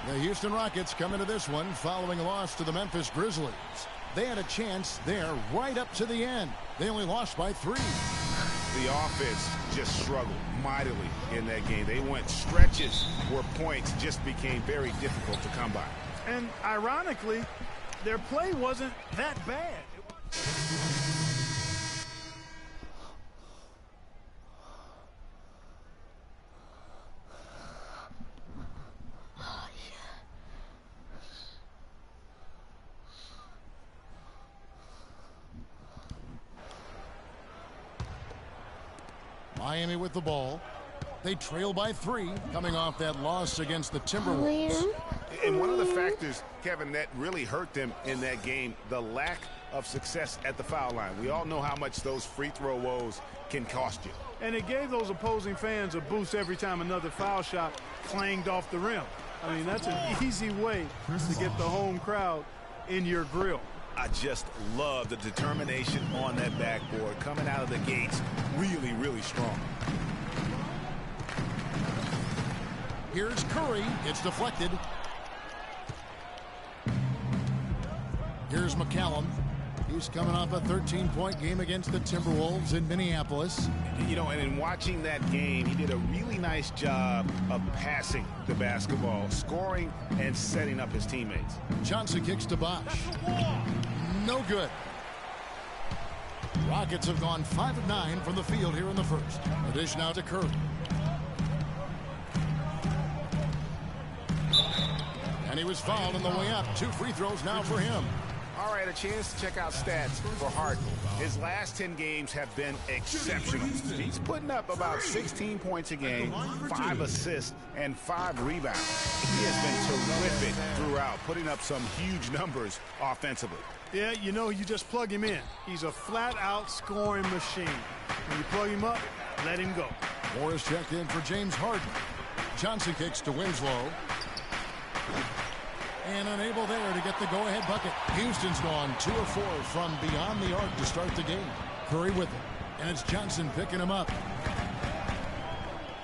The Houston Rockets come into this one following a loss to the Memphis Grizzlies. They had a chance there right up to the end. They only lost by 3. The offense just struggled mightily in that game. They went stretches where points just became very difficult to come by. And ironically, their play wasn't that bad. Miami with the ball. They trail by 3 coming off that loss against the Timberwolves. And one of the factors, Kevin, that really hurt them in that game, the lack of success at the foul line. We all know how much those free throw woes can cost you. And it gave those opposing fans a boost every time another foul shot clanged off the rim. I mean, that's an easy way to get the home crowd in your grill. I just love the determination on that backboard coming out of the gates really, really strong. Here's Curry. It's deflected. Here's McCallum. He's coming off a 13-point game against the Timberwolves in Minneapolis. You know, and in watching that game, he did a really nice job of passing the basketball, scoring and setting up his teammates. Johnson kicks to Bosh. No good. Rockets have gone 5 of 9 from the field here in the first. The dish now to Curry. And he was fouled on the way up. 2 free throws now for him. All right, a chance to check out stats for Harden. His last 10 games have been exceptional. He's putting up about 16 points a game, 5 assists, and 5 rebounds. He has been terrific throughout, putting up some huge numbers offensively. Yeah, you know, you just plug him in. He's a flat-out scoring machine. When you plug him up, let him go. Morris checked in for James Harden. Johnson kicks to Winslow. And unable there to get the go-ahead bucket. Houston's gone 2 of 4 from beyond the arc to start the game. Curry with it. And it's Johnson picking him up.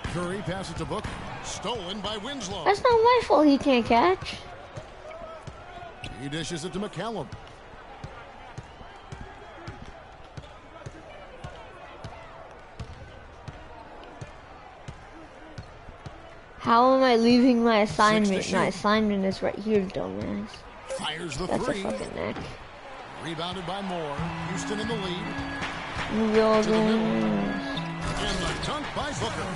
Curry passes to Booker. Stolen by Winslow. That's not my fault he can't catch. He dishes it to McCallum. How am I leaving my assignment? My assignment is right here, dumbass. Fires the That's 3. a fucking neck. Rebounded by Moore. Houston in the lead. And the dunk by Booker.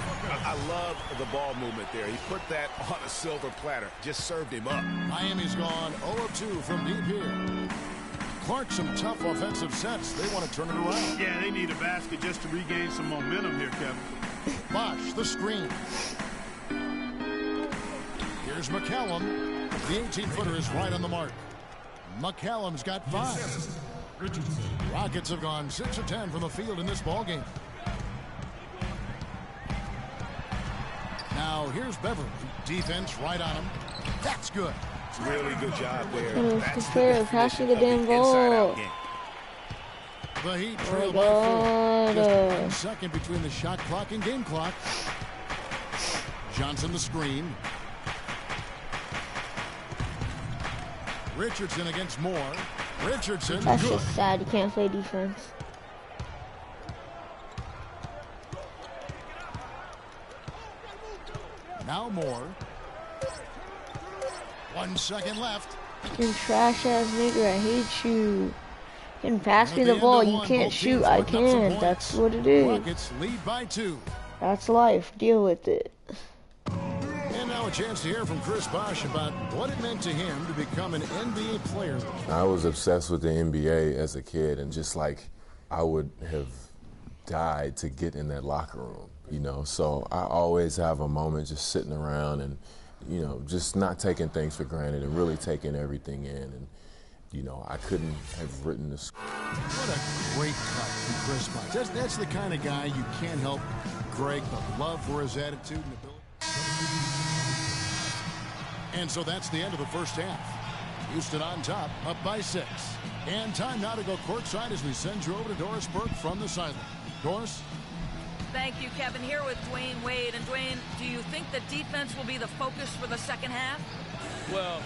I love the ball movement there. He put that on a silver platter. Just served him up. Miami's gone 0 of 2 from deep here. Clark, some tough offensive sets. They want to turn it around. Yeah, they need a basket just to regain some momentum here, Kevin. Bosh, the screen. Here's McCallum. The 18-footer is right on the mark. McCallum's got 5. Rockets have gone 6 of 10 from the field in this ballgame. Now here's Beverly. Defense right on him. That's good. Really good job there. That's the passing the damn ball. The Heat trail by 4. Just 1 second between the shot clock and game clock. Johnson the screen. Richardson against Moore. Richardson. That's good. just sad. You can't play defense. Now Moore. 1 second left. You trash ass nigga, I hate you. You can pass me the ball, you can't shoot, I can. That's what it is. Rockets lead by 2. That's life, deal with it. And now a chance to hear from Chris Bosh about what it meant to him to become an NBA player. I was obsessed with the NBA as a kid, and just like I would have died to get in that locker room, you know. So I always have a moment just sitting around and, you know, just not taking things for granted and really taking everything in. And, you know, I couldn't have written this. What a great cut from Chris Bosh. That's the kind of guy you can't help Greg but love for his attitude and ability. And so that's the end of the first half. Houston on top, up by 6. And time now to go courtside as we send you over to Doris Burke from the sideline. Doris? Thank you, Kevin. Here with Dwayne Wade. And Dwayne, do you think the defense will be the focus for the second half? Well,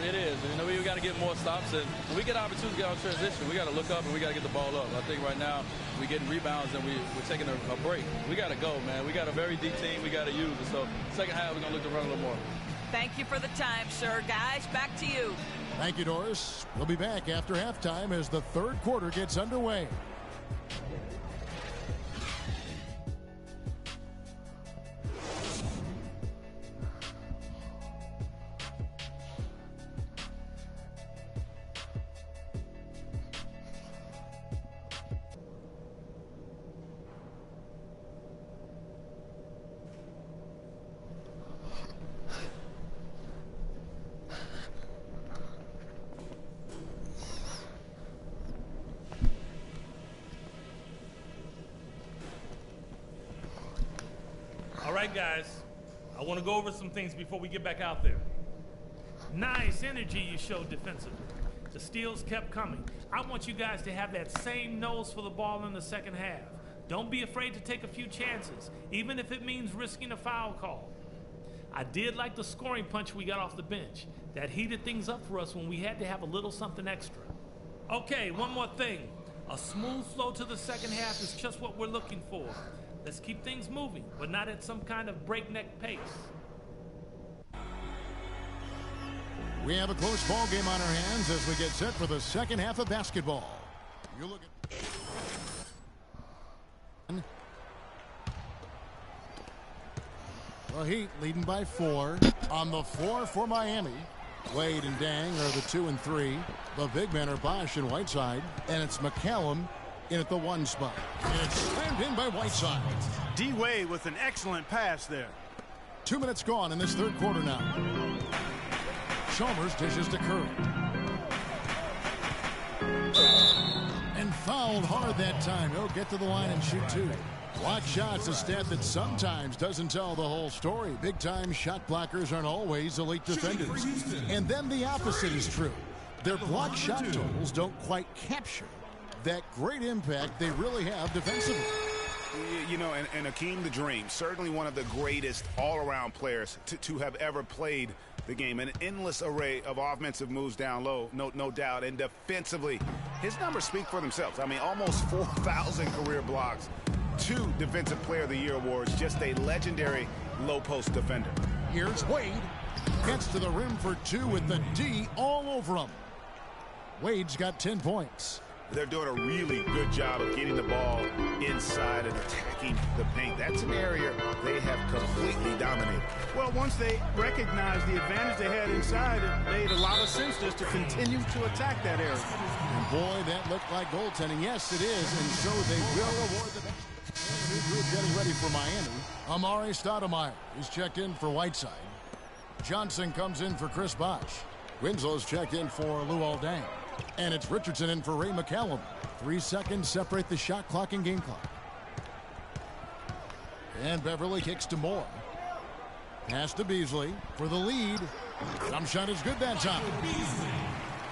it is. You know, we got to get more stops. And when we get opportunities to get out transition, we got to look up and we got to get the ball up. I think right now we're getting rebounds and we're taking a break. We got to go, man. We got a very deep team. We got to use it. So second half, we're going to look to run a little more. Thank you for the time, sir. Guys, back to you. Thank you, Doris. We'll be back after halftime as the third quarter gets underway. All right, guys, I want to go over some things before we get back out there. Nice energy you showed defensively. The steals kept coming. I want you guys to have that same nose for the ball in the second half. Don't be afraid to take a few chances, even if it means risking a foul call. I did like the scoring punch we got off the bench. That heated things up for us when we had to have a little something extra. Okay, one more thing. A smooth flow to the second half is just what we're looking for. Let's keep things moving, but not at some kind of breakneck pace. We have a close ball game on our hands as we get set for the second half of basketball. You look at the Heat leading by 4. On the floor for Miami, Wade and Dang are the 2 and 3. The big men are Bosh and Whiteside, and it's McCallum in at the 1 spot. And it's slammed in by Whiteside. D. Wade with an excellent pass there. 2 minutes gone in this third quarter now. Chalmers dishes to Curry. And fouled hard that time. He'll get to the line and shoot 2. Block shots, a stat that sometimes doesn't tell the whole story. Big-time shot blockers aren't always elite defenders. And then the opposite is true. Their block shot totals don't quite capture that great impact they really have defensively. You know, and Akeem the Dream, certainly one of the greatest all-around players to have ever played the game. An endless array of offensive moves down low, no doubt. And defensively, his numbers speak for themselves. I mean, almost 4,000 career blocks, 2 Defensive Player of the Year awards, just a legendary low-post defender. Here's Wade. Gets to the rim for 2 with the D all over him. Wade's got 10 points. They're doing a really good job of getting the ball inside and attacking the paint. That's an area they have completely dominated. Well, once they recognized the advantage they had inside, it made a lot of sense just to continue to attack that area. And boy, that looked like goaltending. Yes, it is, and so they will award the best. New group getting ready for Miami. Amari Stoudemire is checked in for Whiteside. Johnson comes in for Chris Bosh. Winslow's checked in for Luol Deng. And it's Richardson in for Ray McCallum. 3 seconds separate the shot clock and game clock. And Beverly kicks to Moore. Pass to Beasley for the lead. Jump shot is good that time.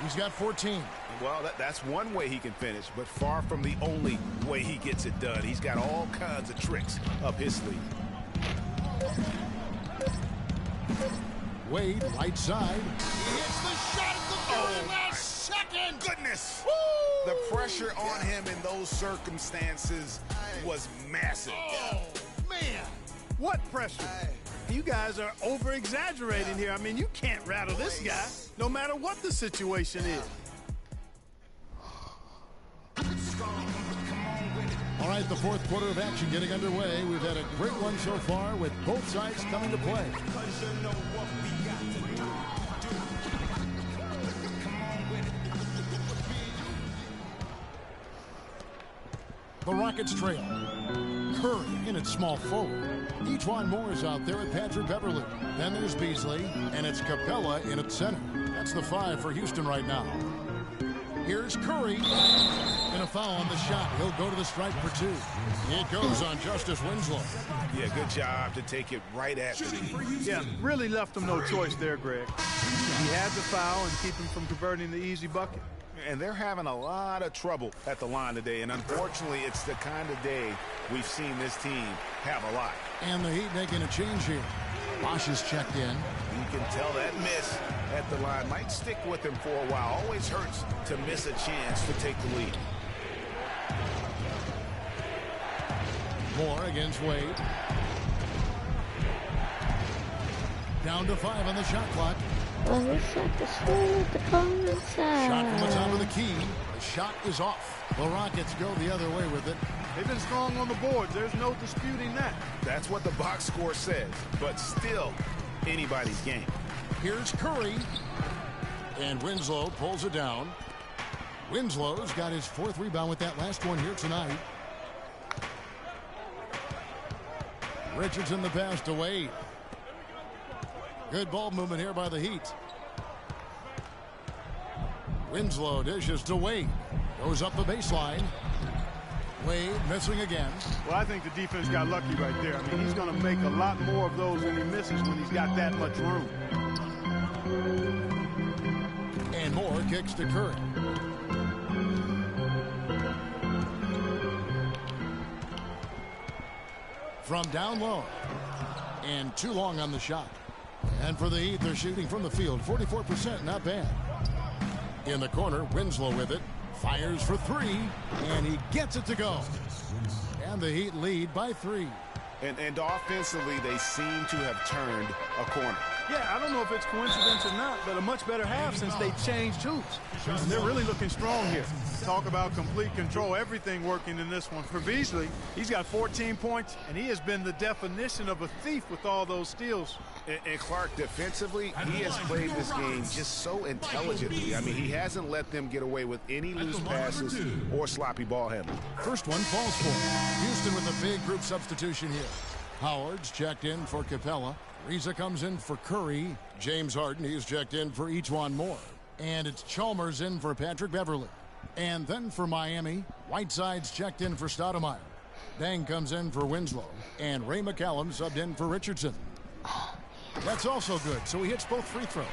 He's got 14. Well, that's one way he can finish, but far from the only way he gets it done. He's got all kinds of tricks up his sleeve. Wade, right side. He hits the shot at the very last second. Goodness. Woo! The pressure on him in those circumstances was massive. Oh, man. What pressure? You guys are over-exaggerating here. I mean, you can't rattle this guy, no matter what the situation is. All right, the fourth quarter of action getting underway. We've had a great one so far with both sides coming to play. The Rockets trail. Curry in at small forward. Ejuan Moore is out there at Patrick Beverly. Then there's Beasley, and it's Capella in at center. That's the 5 for Houston right now. Here's Curry. And a foul on the shot. He'll go to the stripe for 2. It goes on Justice Winslow. Yeah, good job to take it right at the knee. Yeah, really left him no choice there, Greg. He had the foul and keep him from converting the easy bucket. And they're having a lot of trouble at the line today. And unfortunately, it's the kind of day we've seen this team have a lot. And the Heat making a change here. Bosh is checked in. You can tell that miss at the line might stick with him for a while. Always hurts to miss a chance to take the lead. Moore against Wade. Down to 5 on the shot clock. Shot from the top of the key. The shot is off. The Rockets go the other way with it. They've been strong on the boards. There's no disputing that. That's what the box score says, but still anybody's game. Here's Curry. And Winslow pulls it down. Winslow's got his 4th rebound with that last one here tonight. Richardson the pass to Wade. Good ball movement here by the Heat. Winslow dishes to Wade. Goes up the baseline. Wade missing again. Well, I think the defense got lucky right there. I mean, he's going to make a lot more of those than he misses when he's got that much room. And Moore kicks to Curry. From down low. And too long on the shot. And for the Heat, they're shooting from the field. 44%, not bad. In the corner, Winslow with it. Fires for 3. And he gets it to go. And the Heat lead by 3. And offensively, they seem to have turned a corner. Yeah, I don't know if it's coincidence or not, but a much better half since they changed hoops. And they're really looking strong here. Talk about complete control, everything working in this one. For Beasley, he's got 14 points, and he has been the definition of a thief with all those steals. And Clark, defensively, he has played this game just so intelligently. I mean, he hasn't let them get away with any loose passes or sloppy ball handling. First one falls for Houston with a big group substitution here. Howard's checked in for Capella. Reza comes in for Curry. James Harden, he's checked in for Ejuan Moore. And it's Chalmers in for Patrick Beverly. And then for Miami, Whiteside's checked in for Stoudemire. Dang comes in for Winslow. And Ray McCallum subbed in for Richardson. That's also good, so he hits both free throws.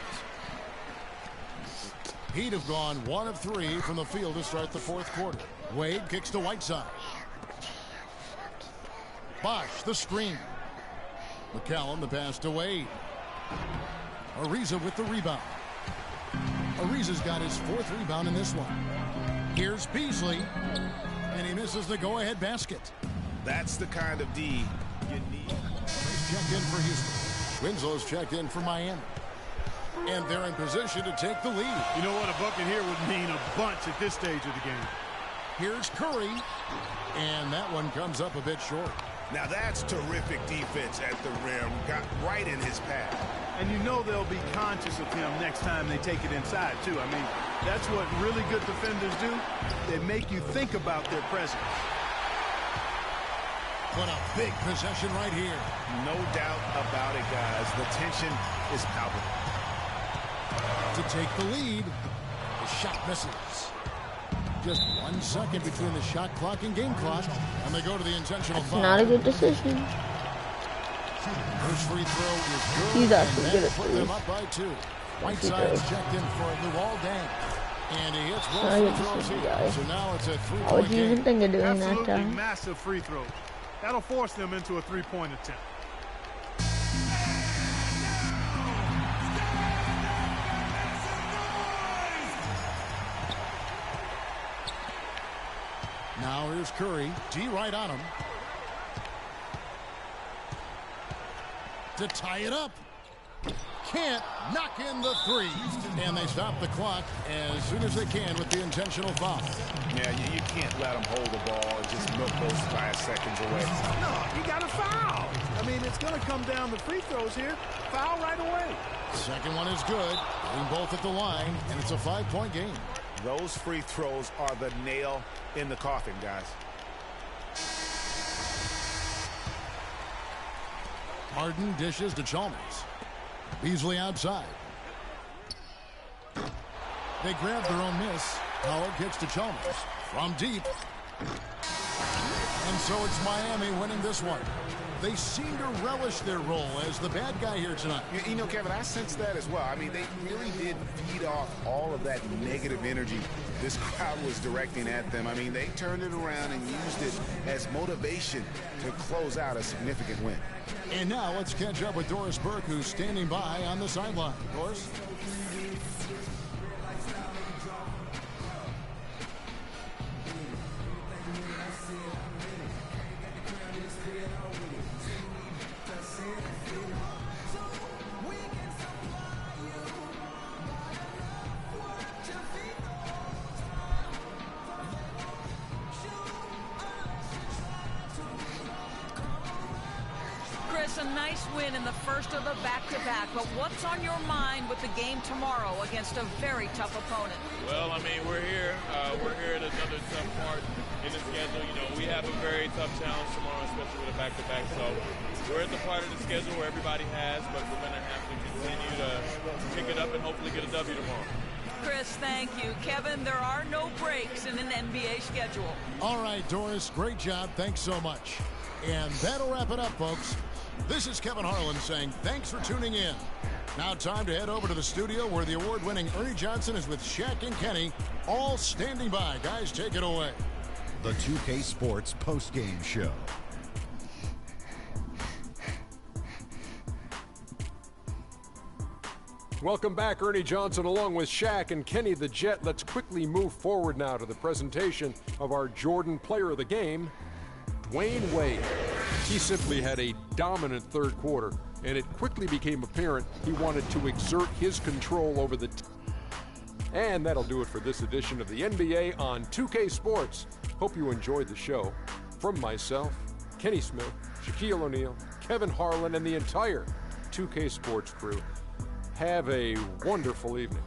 Heat have gone 1 of 3 from the field to start the 4th quarter. Wade kicks to Whiteside. Bosh the screen. McCallum the pass to Wade. Ariza with the rebound. Ariza's got his 4th rebound in this one. Here's Beasley. And he misses the go-ahead basket. That's the kind of D you need. He's checked in for Houston. Winslow's checked in for Miami. And they're in position to take the lead. You know what? A bucket here would mean a bunch at this stage of the game. Here's Curry. And that one comes up a bit short. Now that's terrific defense at the rim. Got right in his path. And you know they'll be conscious of him next time they take it inside, too. I mean, that's what really good defenders do. They make you think about their presence. What a big possession right here. No doubt about it, guys. The tension is palpable. To take the lead, the shot misses. Just 1 second between the shot clock and game clock, and they go to the intentional foul. Not a good decision. First free throw is good. He's actually good at put them up by 2. Whiteside's checked in for Luol Deng. And he hits both free throws here. So now it's a 3-point What would you even think of doing Absolutely that time? Massive free throw. That'll force them into a 3-point attempt. Now here's Curry. D right on him. to tie it up. Can't knock in the three. And they stop the clock as soon as they can with the intentional foul. Yeah, you can't let them hold the ball and just milk those 5 seconds away. No, you got to foul. I mean, it's going to come down to free throws here. Foul right away. Second one is good. Getting both at the line, and it's a 5-point game. Those free throws are the nail in the coffin, guys. Harden dishes to Chalmers. Beasley outside. They grab their own miss. Howard gets to Chalmers from deep. And so it's Miami winning this one. They seem to relish their role as the bad guy here tonight. You know, Kevin, I sense that as well. I mean, they really did feed off all of that negative energy this crowd was directing at them. I mean, they turned it around and used it as motivation to close out a significant win. And now let's catch up with Doris Burke, who's standing by on the sideline. Doris? Chris, a nice win in the first of the back-to-back, but what's on your mind with the game tomorrow against a very tough opponent? Well, I mean, we're here at another tough part in the schedule. You know, we have a very tough challenge tomorrow, especially with a back-to-back. So we're at the part of the schedule where everybody has, but we're going to have to continue to pick it up and hopefully get a W tomorrow. Chris, thank you. Kevin, there are no breaks in an NBA schedule. All right, Doris, great job. Thanks so much. And that'll wrap it up, folks. This is Kevin Harlan saying thanks for tuning in. Now time to head over to the studio where the award-winning Ernie Johnson is with Shaq and Kenny, all standing by. Guys, take it away. The 2K Sports post-game show. Welcome back, Ernie Johnson along with Shaq and Kenny the Jet. Let's quickly move forward now to the presentation of our Jordan Player of the Game, Dwayne Wade. He simply had a dominant third quarter, and it quickly became apparent he wanted to exert his control over the team. And that'll do it for this edition of the NBA on 2K Sports. Hope you enjoyed the show. From myself, Kenny Smith, Shaquille O'Neal, Kevin Harlan, and the entire 2K Sports crew, have a wonderful evening.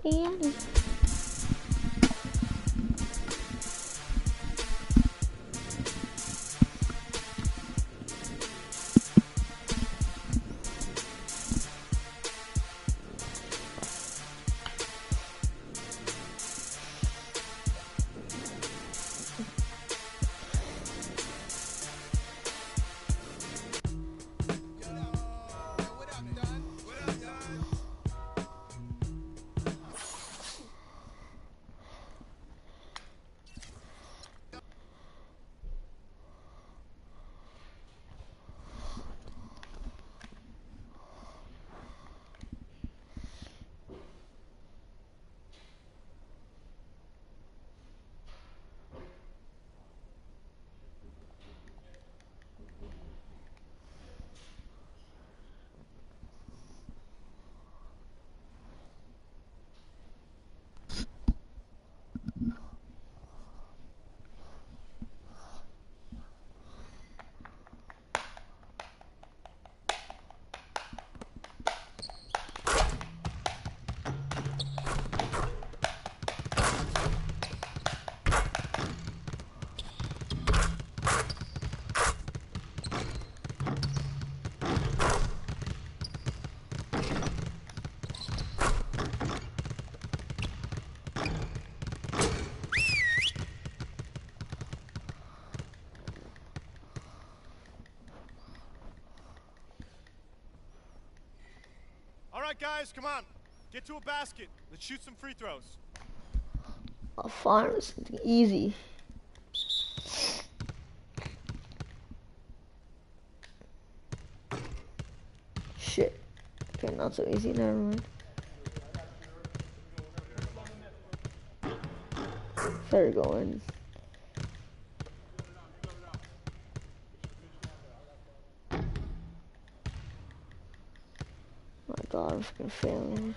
Yeah. right, guys, come on. Get to a basket. Let's shoot some free throws. I'll find something easy. Shit. Okay, not so easy, never mind. There we go in. My god, I'm fucking failing.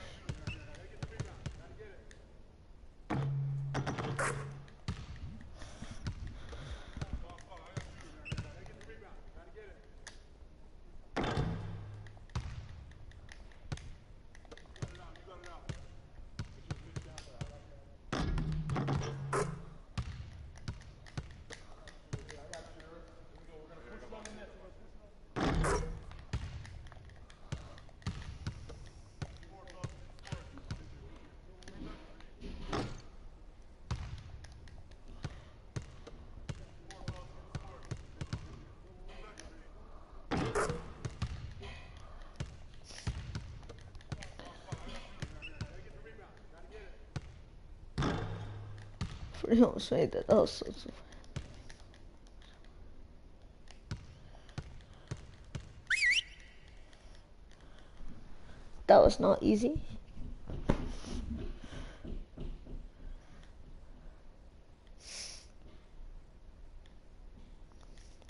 Pretty almost made that. That was so that was not easy.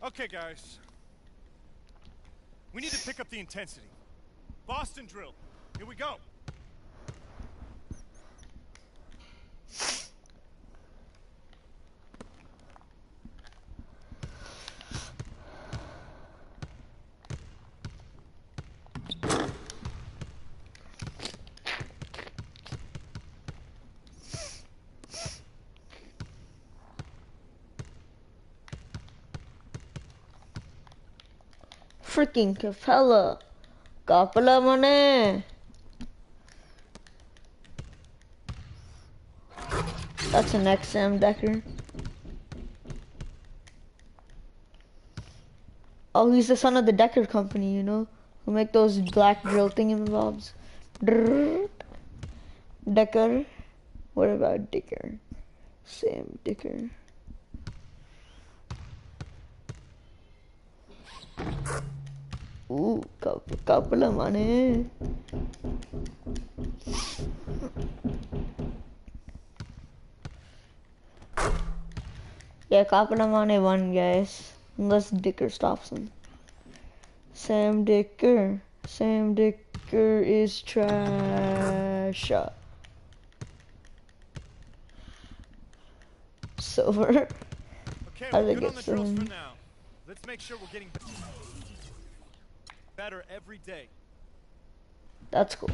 Okay, guys. We need to pick up the intensity. Boston drill. Here we go. Freaking Capella. Kapala mane. That's an XM Decker. Oh, he's the son of the Decker company, you know? Who make those black drill thingamabobs. Decker. What about Dicker? Sam Dicker. Ooh, couple of money. Yeah, couple of money won, guys. Unless Dicker stops him. Sam Dicker. Sam Dicker is trash. Silver. Okay, we're good on the drills for now. Let's make sure we're getting better every day. That's cool.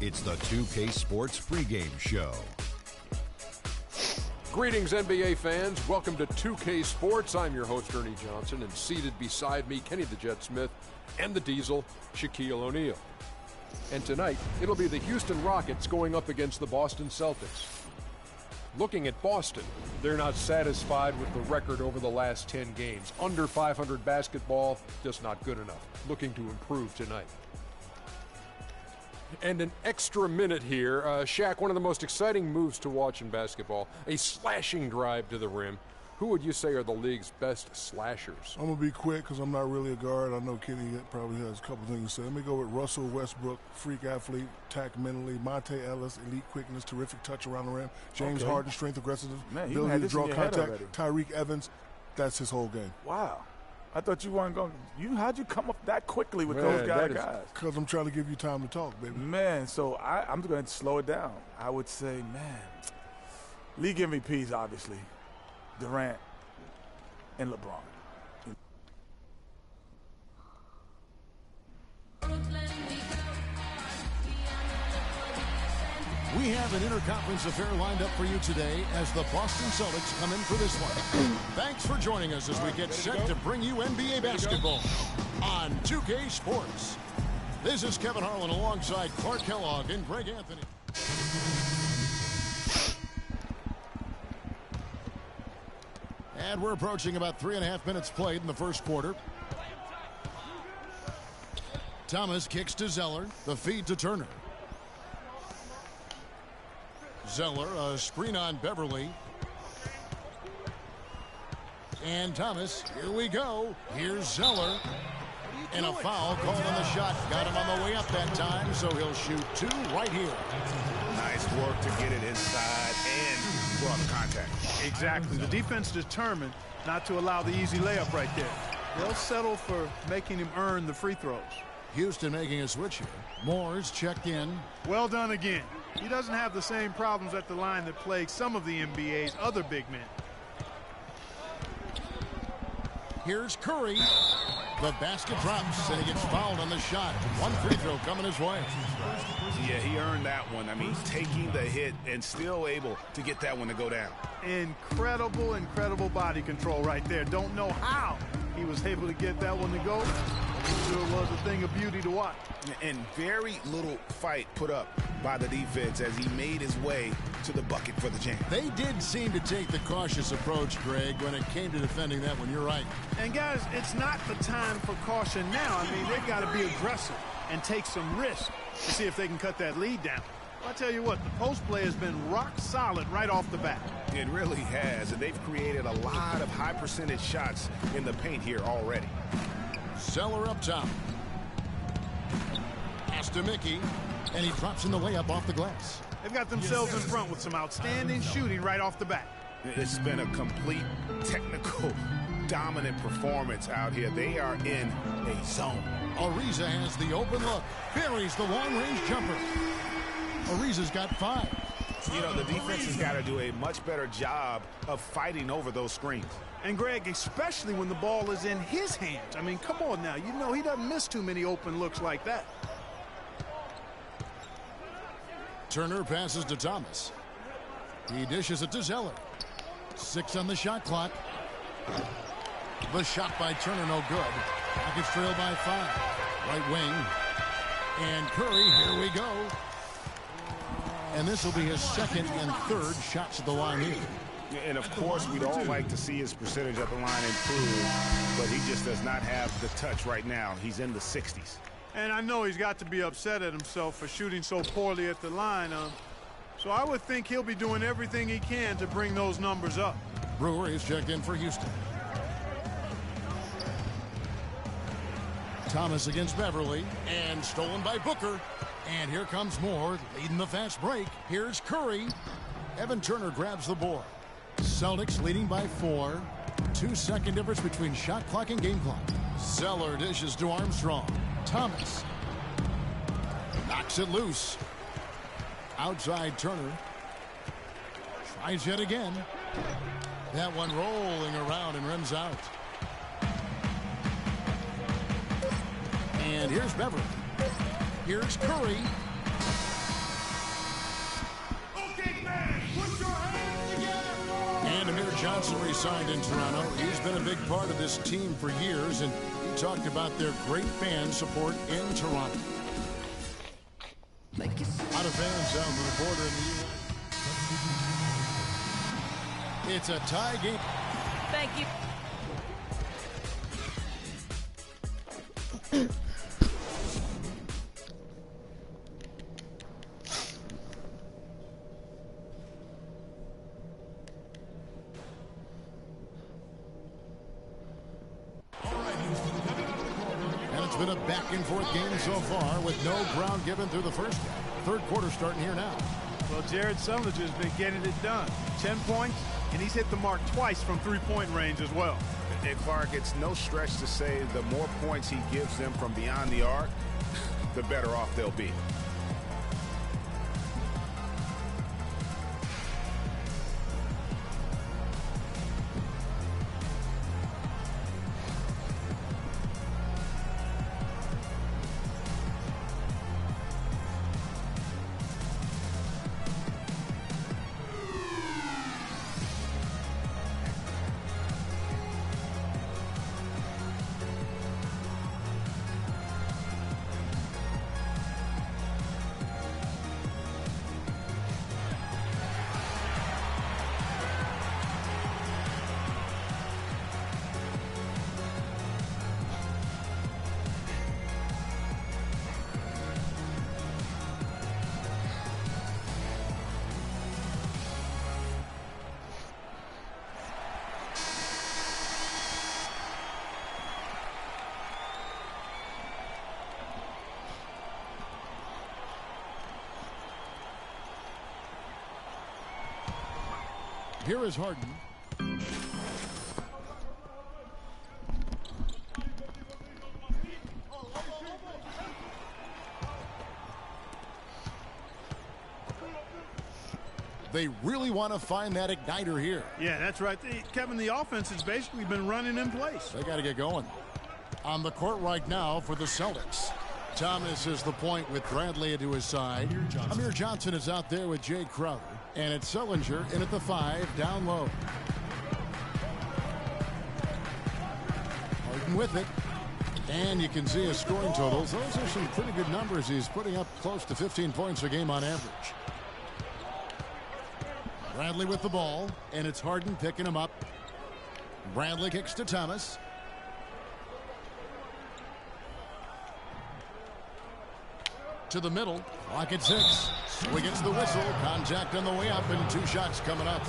It's the 2K Sports pregame show. Greetings, NBA fans. Welcome to 2K Sports. I'm your host, Ernie Johnson, and seated beside me, Kenny the Jet Smith, and the Diesel, Shaquille O'Neal. And tonight, it'll be the Houston Rockets going up against the Boston Celtics. Looking at Boston, they're not satisfied with the record over the last 10 games. Under 500 basketball, just not good enough. Looking to improve tonight. And an extra minute here. Shaq, one of the most exciting moves to watch in basketball, a slashing drive to the rim, Who would you say are the league's best slashers? I'm going to be quick because I'm not really a guard. I know Kenny probably has a couple things to say. Let me go with Russell Westbrook, freak athlete, tack mentally. Monte Ellis, elite quickness, terrific touch around the rim. James Harden, strength, aggressiveness, ability to draw contact. Tyreek Evans, that's his whole game. Wow. I thought you weren't going to. How'd you come up that quickly with those guys? Because I'm trying to give you time to talk, baby. Man, so I'm going to slow it down. I would say, man, league MVPs, obviously, Durant and LeBron. We have an interconference affair lined up for you today as the Boston Celtics come in for this one. Thanks for joining us as we get set to bring you NBA basketball on 2K Sports. This is Kevin Harlan alongside Clark Kellogg and Greg Anthony. And we're approaching about 3.5 minutes played in the first quarter. Thomas kicks to Zeller. The feed to Turner. Zeller, a screen on Beverly. And Thomas, here we go. Here's Zeller. And a foul called on the shot. Got him on the way up that time, so he'll shoot 2 right here. Nice work to get it inside and draw the contact. Exactly. The defense determined not to allow the easy layup right there. They'll settle for making him earn the free throws. Houston making a switch here. Moore's checked in. Well done again. He doesn't have the same problems at the line that plague some of the NBA's other big men. Here's Curry. The basket drops, and he gets fouled on the shot. 1 free throw coming his way. Yeah, he earned that one. I mean, taking the hit and still able to get that one to go down. Incredible, incredible body control right there. Don't know how he was able to get that one to go. It sure was a thing of beauty to watch. And very little fight put up by the defense as he made his way to the bucket for the jam. They did seem to take the cautious approach, Greg, when it came to defending that one. You're right. And guys, it's not the time for caution now. I mean, they've got to be aggressive and take some risk to see if they can cut that lead down. Well, I tell you what, the post play has been rock solid right off the bat. It really has, and they've created a lot of high percentage shots in the paint here already. Zeller up top. Pass to Mickey, and he drops in the layup off the glass. They've got themselves in front with some outstanding shooting right off the bat. It's been a complete technical dominant performance out here. They are in a zone. Ariza has the open look. Buries the long-range jumper. Ariza's got 5. You know, the defense has got to do a much better job of fighting over those screens. And Greg, especially when the ball is in his hands. I mean, come on now. You know he doesn't miss too many open looks like that. Turner passes to Thomas. He dishes it to Zeller. 6 on the shot clock. The shot by Turner no good. Rockets trail by 5. Right wing. And Curry, here we go. And this will be his 2nd and 3rd shots at the line here. And of course, we'd all like to see his percentage at the line improve, but he just does not have the touch right now. He's in the 60s. And I know he's got to be upset at himself for shooting so poorly at the line. So I would think he'll be doing everything he can to bring those numbers up. Brewer is checked in for Houston. Thomas against Beverly, and stolen by Booker. And here comes Moore, leading the fast break. Here's Curry. Evan Turner grabs the board. Celtics leading by 4. 2-second difference between shot clock and game clock. Zeller dishes to Armstrong. Thomas knocks it loose. Outside Turner. Tries yet again. That one rolling around and rims out. And here's Beverly. Here's Curry. And Amir Johnson re-signed in Toronto. He's been a big part of this team for years, and he talked about their great fan support in Toronto. A lot of fans down to the border in the U.S. It's a tie game. Thank you. And it's been a back-and-forth game so far with no ground given through the first half. Third quarter starting here now. Well, Jared Sullinger's been getting it done. 10 points, and he's hit the mark twice from three-point range as well. And Clark, it's no stretch to say the more points he gives them from beyond the arc, the better off they'll be. Here is Harden. They really want to find that igniter here. Yeah, that's right. Kevin, the offense has basically been running in place. They got to get going. On the court right now for the Celtics. Thomas is the point with Bradley to his side. Amir Johnson is out there with Jay Crowder. And it's Sullinger in at the 5, down low. Harden with it. And you can see his scoring totals. Those are some pretty good numbers. He's putting up close to 15 points a game on average. Bradley with the ball. And it's Harden picking him up. Bradley kicks to Thomas. To the middle. Clock at 6. Swing gets the whistle. Contact on the way up and 2 shots coming up.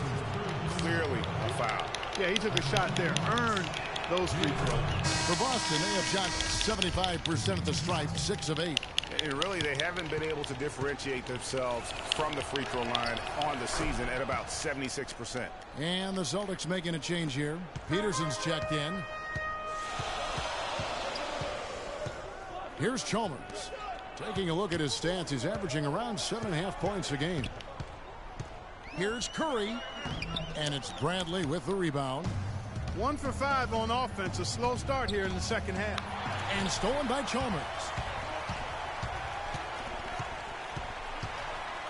Clearly a foul. Yeah, he took a shot there. Earned those free throws. For Boston, they have shot 75% at the stripe, 6 of 8. And really, they haven't been able to differentiate themselves from the free throw line on the season at about 76%. And the Celtics making a change here. Peterson's checked in. Here's Chalmers. Taking a look at his stats, he's averaging around 7.5 points a game. Here's Curry. And it's Bradley with the rebound. 1 for 5 on offense. A slow start here in the second half. And stolen by Chalmers.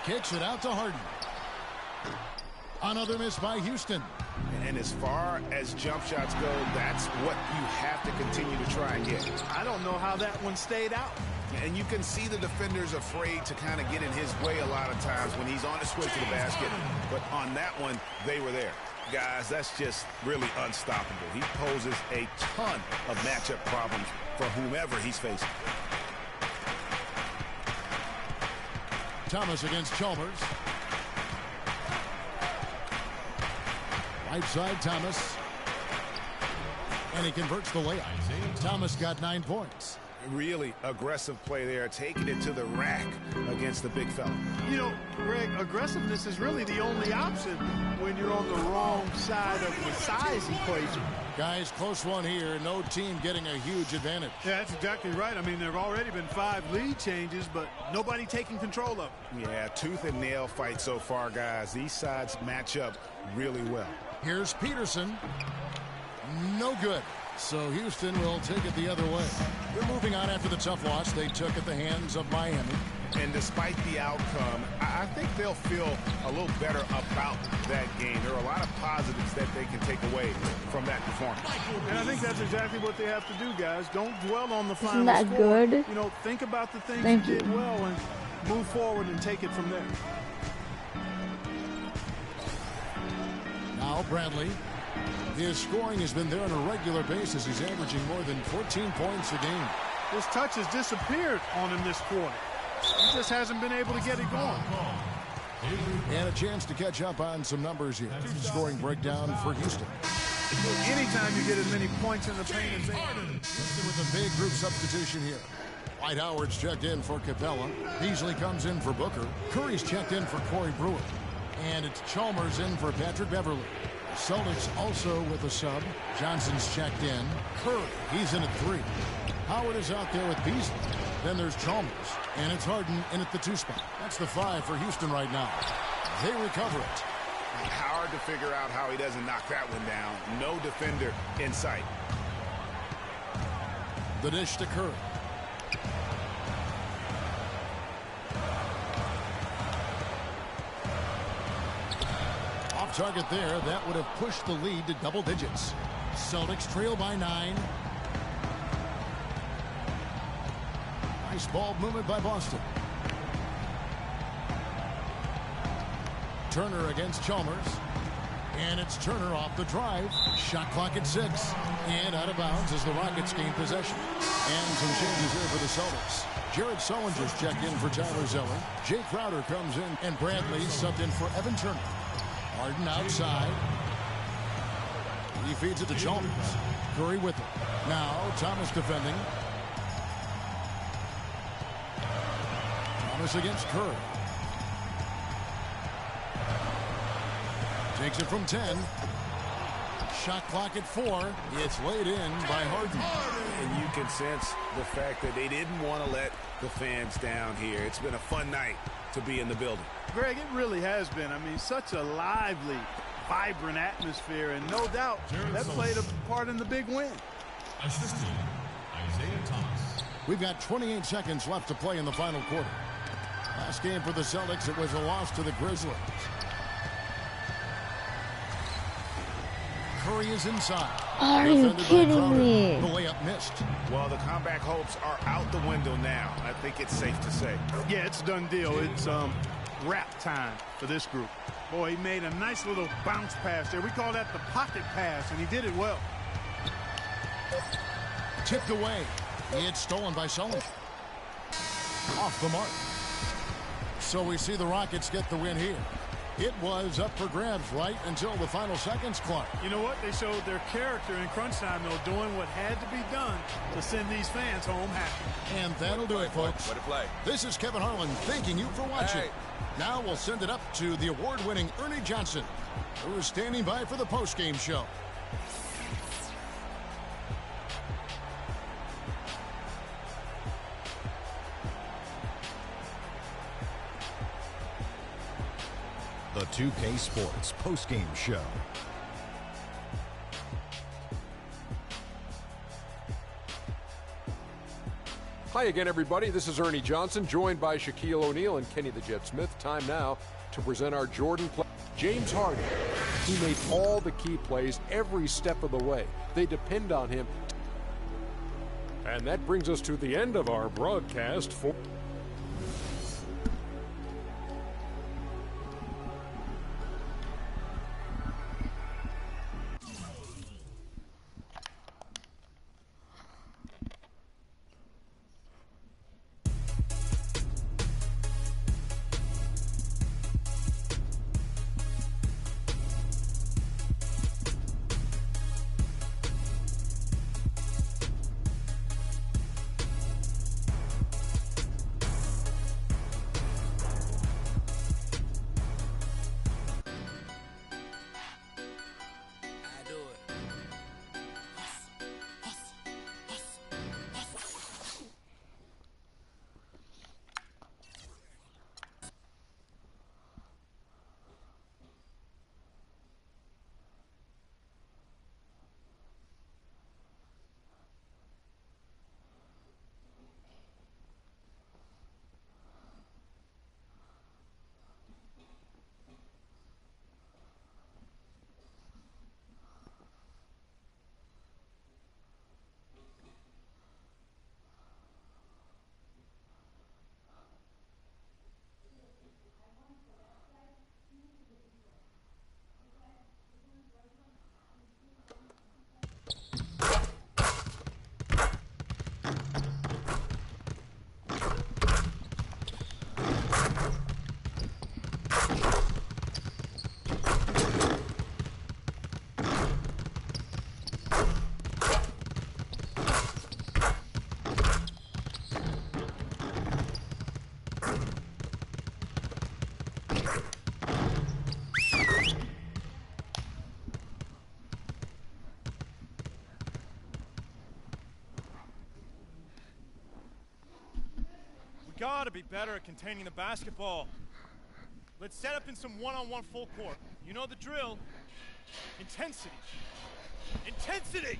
Kicks it out to Harden. Another miss by Houston. And as far as jump shots go, that's what you have to continue to try and get. I don't know how that one stayed out. And you can see the defenders afraid to kind of get in his way a lot of times when he's on his way to the basket. But on that one, they were there. Guys, that's just really unstoppable. He poses a ton of matchup problems for whomever he's facing. Thomas against Chalmers. Right side, Thomas. And he converts the layup. Thomas got 9 points. Really aggressive play there, taking it to the rack against the big fella. You know, Greg, aggressiveness is really the only option when you're on the wrong side of the size equation. Guys, close one here. No team getting a huge advantage. Yeah, that's exactly right. I mean, there have already been 5 lead changes, but nobody taking control of them. Yeah, tooth and nail fight so far, guys. These sides match up really well. Here's Peterson. No good. So Houston will take it the other way. They're moving on after the tough loss they took at the hands of Miami. And despite the outcome, I think they'll feel a little better about that game. There are a lot of positives that they can take away from that performance. And I think that's exactly what they have to do, guys. Don't dwell on the final Isn't that score. good? You know, think about the things Thank you did well and move forward and take it from there. Now Bradley. His scoring has been there on a regular basis. He's averaging more than 14 points a game. His touch has disappeared on him this quarter. He just hasn't been able to get it going. And a chance to catch up on some numbers here. Scoring breakdown for Houston. Anytime you get as many points in the paint as they with a big group substitution here. Dwight Howard's checked in for Capella. Beasley comes in for Booker. Curry's checked in for Corey Brewer. And it's Chalmers in for Patrick Beverly. Celtics also with a sub. Johnson's checked in. Curry, he's in at 3. Howard is out there with Beasley. Then there's Chalmers. And it's Harden in at the 2 spot. That's the 5 for Houston right now. They recover it. Hard to figure out how he doesn't knock that one down. No defender in sight. The dish to Curry. Off target there. That would have pushed the lead to double digits. Celtics trail by 9. Nice ball movement by Boston. Turner against Chalmers. And it's Turner off the drive. Shot clock at 6. And out of bounds as the Rockets gain possession. And some changes here for the Celtics. Jared Sullinger's checked in for Tyler Zeller. Jay Crowder comes in. And Bradley subbed in for Evan Turner. Harden outside. He feeds it to Chalmers. Curry with it. Now Thomas defending. Thomas against Curry. Takes it from 10. Shot clock at 4. It's laid in by Harden. And you can sense the fact that they didn't want to let the fans down here. It's been a fun night to be in the building. Greg, it really has been. I mean, such a lively, vibrant atmosphere, and no doubt that played a part in the big win. Assistant, Isaiah Thomas. We've got 28 seconds left to play in the final quarter. Last game for the Celtics, it was a loss to the Grizzlies. Curry is inside. Are you kidding me? The layup missed. Well, the comeback hopes are out the window now. I think it's safe to say. Yeah, it's a done deal. It's wrap time for this group. Boy, he made a nice little bounce pass there. We call that the pocket pass, and he did it well. Tipped away. It's stolen by Sullinger. Off the mark. So we see the Rockets get the win here. It was up for grabs right until the final seconds, Clark. You know what? They showed their character in crunch time, though, doing what had to be done to send these fans home happy. And that'll do it, folks. What a play. This is Kevin Harlan thanking you for watching. Hey. Now we'll send it up to the award-winning Ernie Johnson, who is standing by for the post-game show. The 2K Sports postgame show. Hi again, everybody. This is Ernie Johnson, joined by Shaquille O'Neal and Kenny the Jet Smith. Time now to present our Jordan play. James Harden. He made all the key plays every step of the way. They depend on him. And that brings us to the end of our broadcast for... gotta be better at containing the basketball. Let's set up in some one-on-one full court. You know the drill. Intensity. Intensity!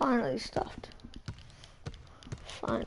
Finally stopped. Finally.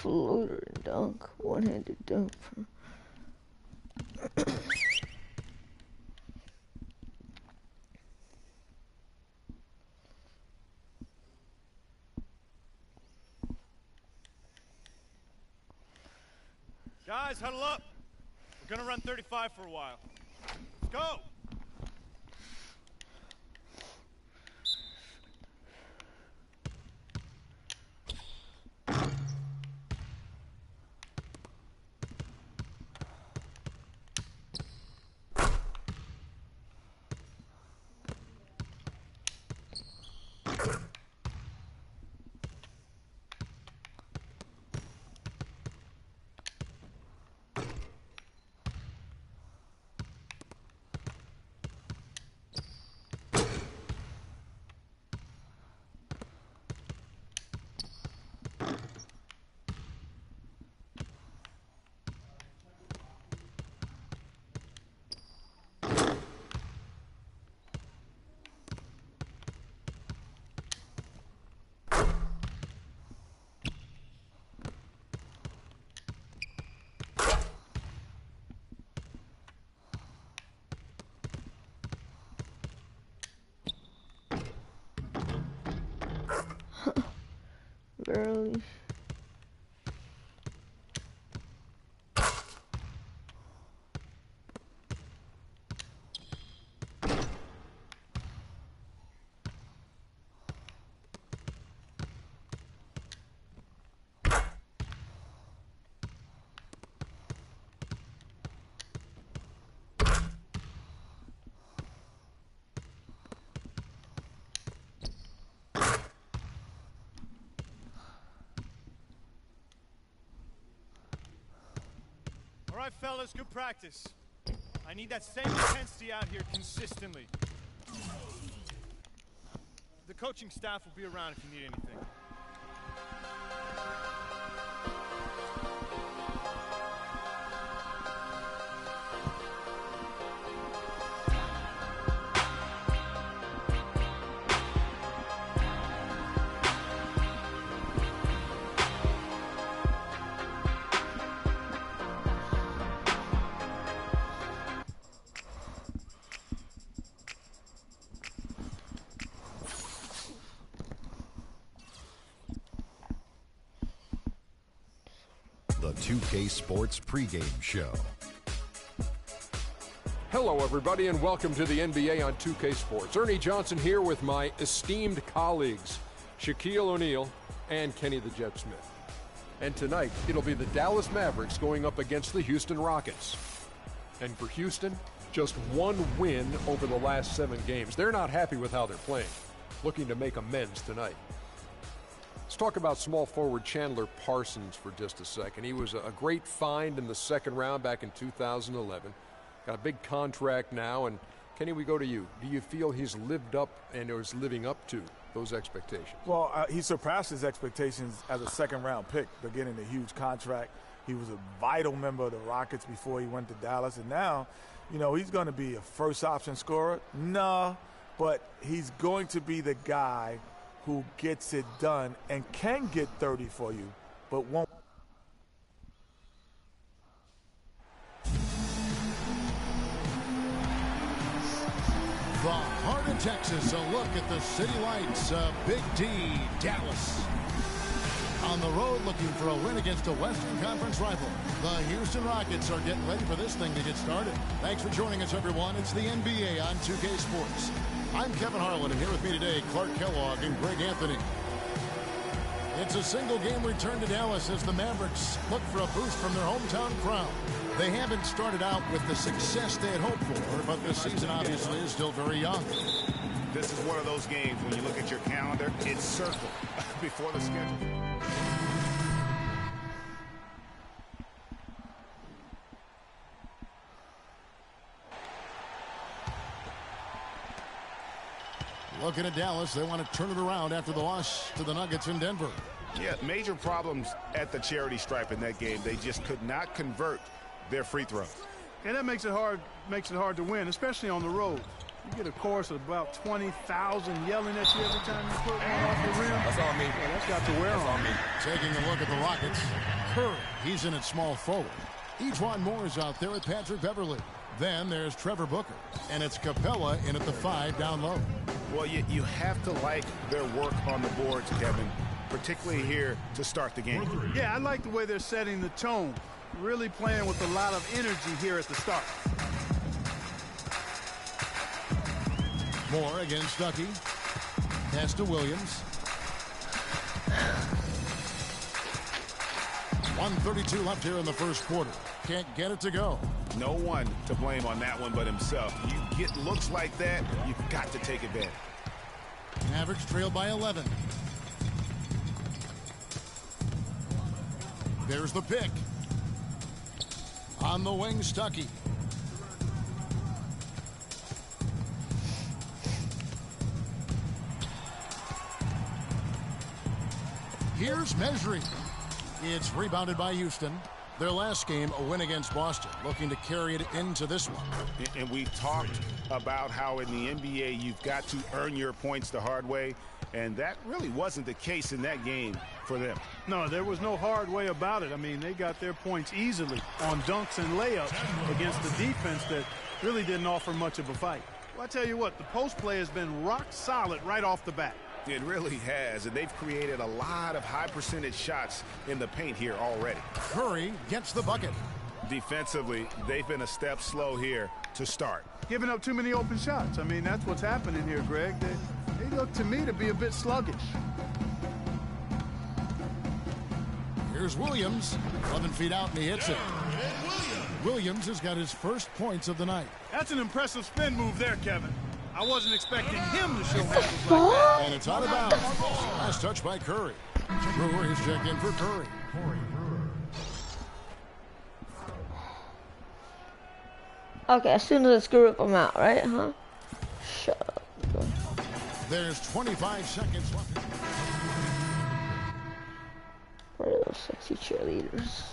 Floater and dunk, one-handed dunk. Guys, huddle up. We're gonna run 35 for a while. Let's go! right, fellas, good practice. I need that same intensity out here consistently. The coaching staff will be around if you need anything. The 2K Sports pregame show. Hello, everybody, and welcome to the NBA on 2K Sports. Ernie Johnson here with my esteemed colleagues, Shaquille O'Neal and Kenny the Jet Smith. And tonight, it'll be the Dallas Mavericks going up against the Houston Rockets. And for Houston, just one win over the last 7 games. They're not happy with how they're playing, looking to make amends tonight. Let's talk about small forward Chandler Parsons for just a second. He was a great find in the second round back in 2011. Got a big contract now, and Kenny, we go to you. Do you feel he's lived up and is living up to those expectations? Well, he surpassed his expectations as a second-round pick. They're getting a huge contract. He was a vital member of the Rockets before he went to Dallas, and now, you know, he's going to be a first-option scorer. No, but he's going to be the guy who gets it done and can get 30 for you, but won't. The heart of Texas, a look at the city lights of Big D, Dallas. On the road looking for a win against a Western Conference rival. The Houston Rockets are getting ready for this thing to get started. Thanks for joining us, everyone. It's the NBA on 2K Sports. I'm Kevin Harlan, and here with me today, Clark Kellogg and Greg Anthony. It's a single-game return to Dallas as the Mavericks look for a boost from their hometown crowd. They haven't started out with the success they had hoped for, but this season obviously is still very young. This is one of those games when you look at your calendar, it's circled before the schedule. Looking at Dallas, they want to turn it around after the loss to the Nuggets in Denver. Yeah, major problems at the charity stripe in that game. They just could not convert their free throws. And that makes it hard to win, especially on the road. You get a chorus of about 20,000 yelling at you every time you put one off the rim. That's on me. Yeah, that's got to wear on me. Taking a look at the Rockets. Curry, he's in at small forward. Ejuan Moore is out there with Patrick Beverley. Then there's Trevor Booker, and it's Capella in at the 5 down low. Well, you have to like their work on the boards, Kevin, particularly here to start the game. Yeah, I like the way they're setting the tone. Really playing with a lot of energy here at the start. Moore against Stuckey. Pass to Williams. 1:32 left here in the first quarter. Can't get it to go. No one to blame on that one but himself. You get looks like that, you've got to take advantage. Mavericks trail by 11. There's the pick. On the wing, Stuckey. Here's Mesri. It's rebounded by Houston. Their last game, a win against Boston, looking to carry it into this one. And we've talked about how in the NBA you've got to earn your points the hard way, and that really wasn't the case in that game for them. No, there was no hard way about it. I mean, they got their points easily on dunks and layups against the defense that really didn't offer much of a fight. Well, I tell you what, the post play has been rock solid right off the bat. It really has, and they've created a lot of high percentage shots in the paint here already. Curry gets the bucket. Defensively, they've been a step slow here to start. Giving up too many open shots. I mean, that's what's happening here, Greg. They look to me to be a bit sluggish. Here's Williams. 11 feet out, and he hits it. Williams has got his first points of the night. That's an impressive spin move there, Kevin. I wasn't expecting him to show handles like that. And it's out of bounds. Last touch by Curry. Brewer is checked in for Curry. Okay, as soon as I screw up, I'm out, right? Huh? Shut up. There's 25 seconds left. Where are those sexy cheerleaders?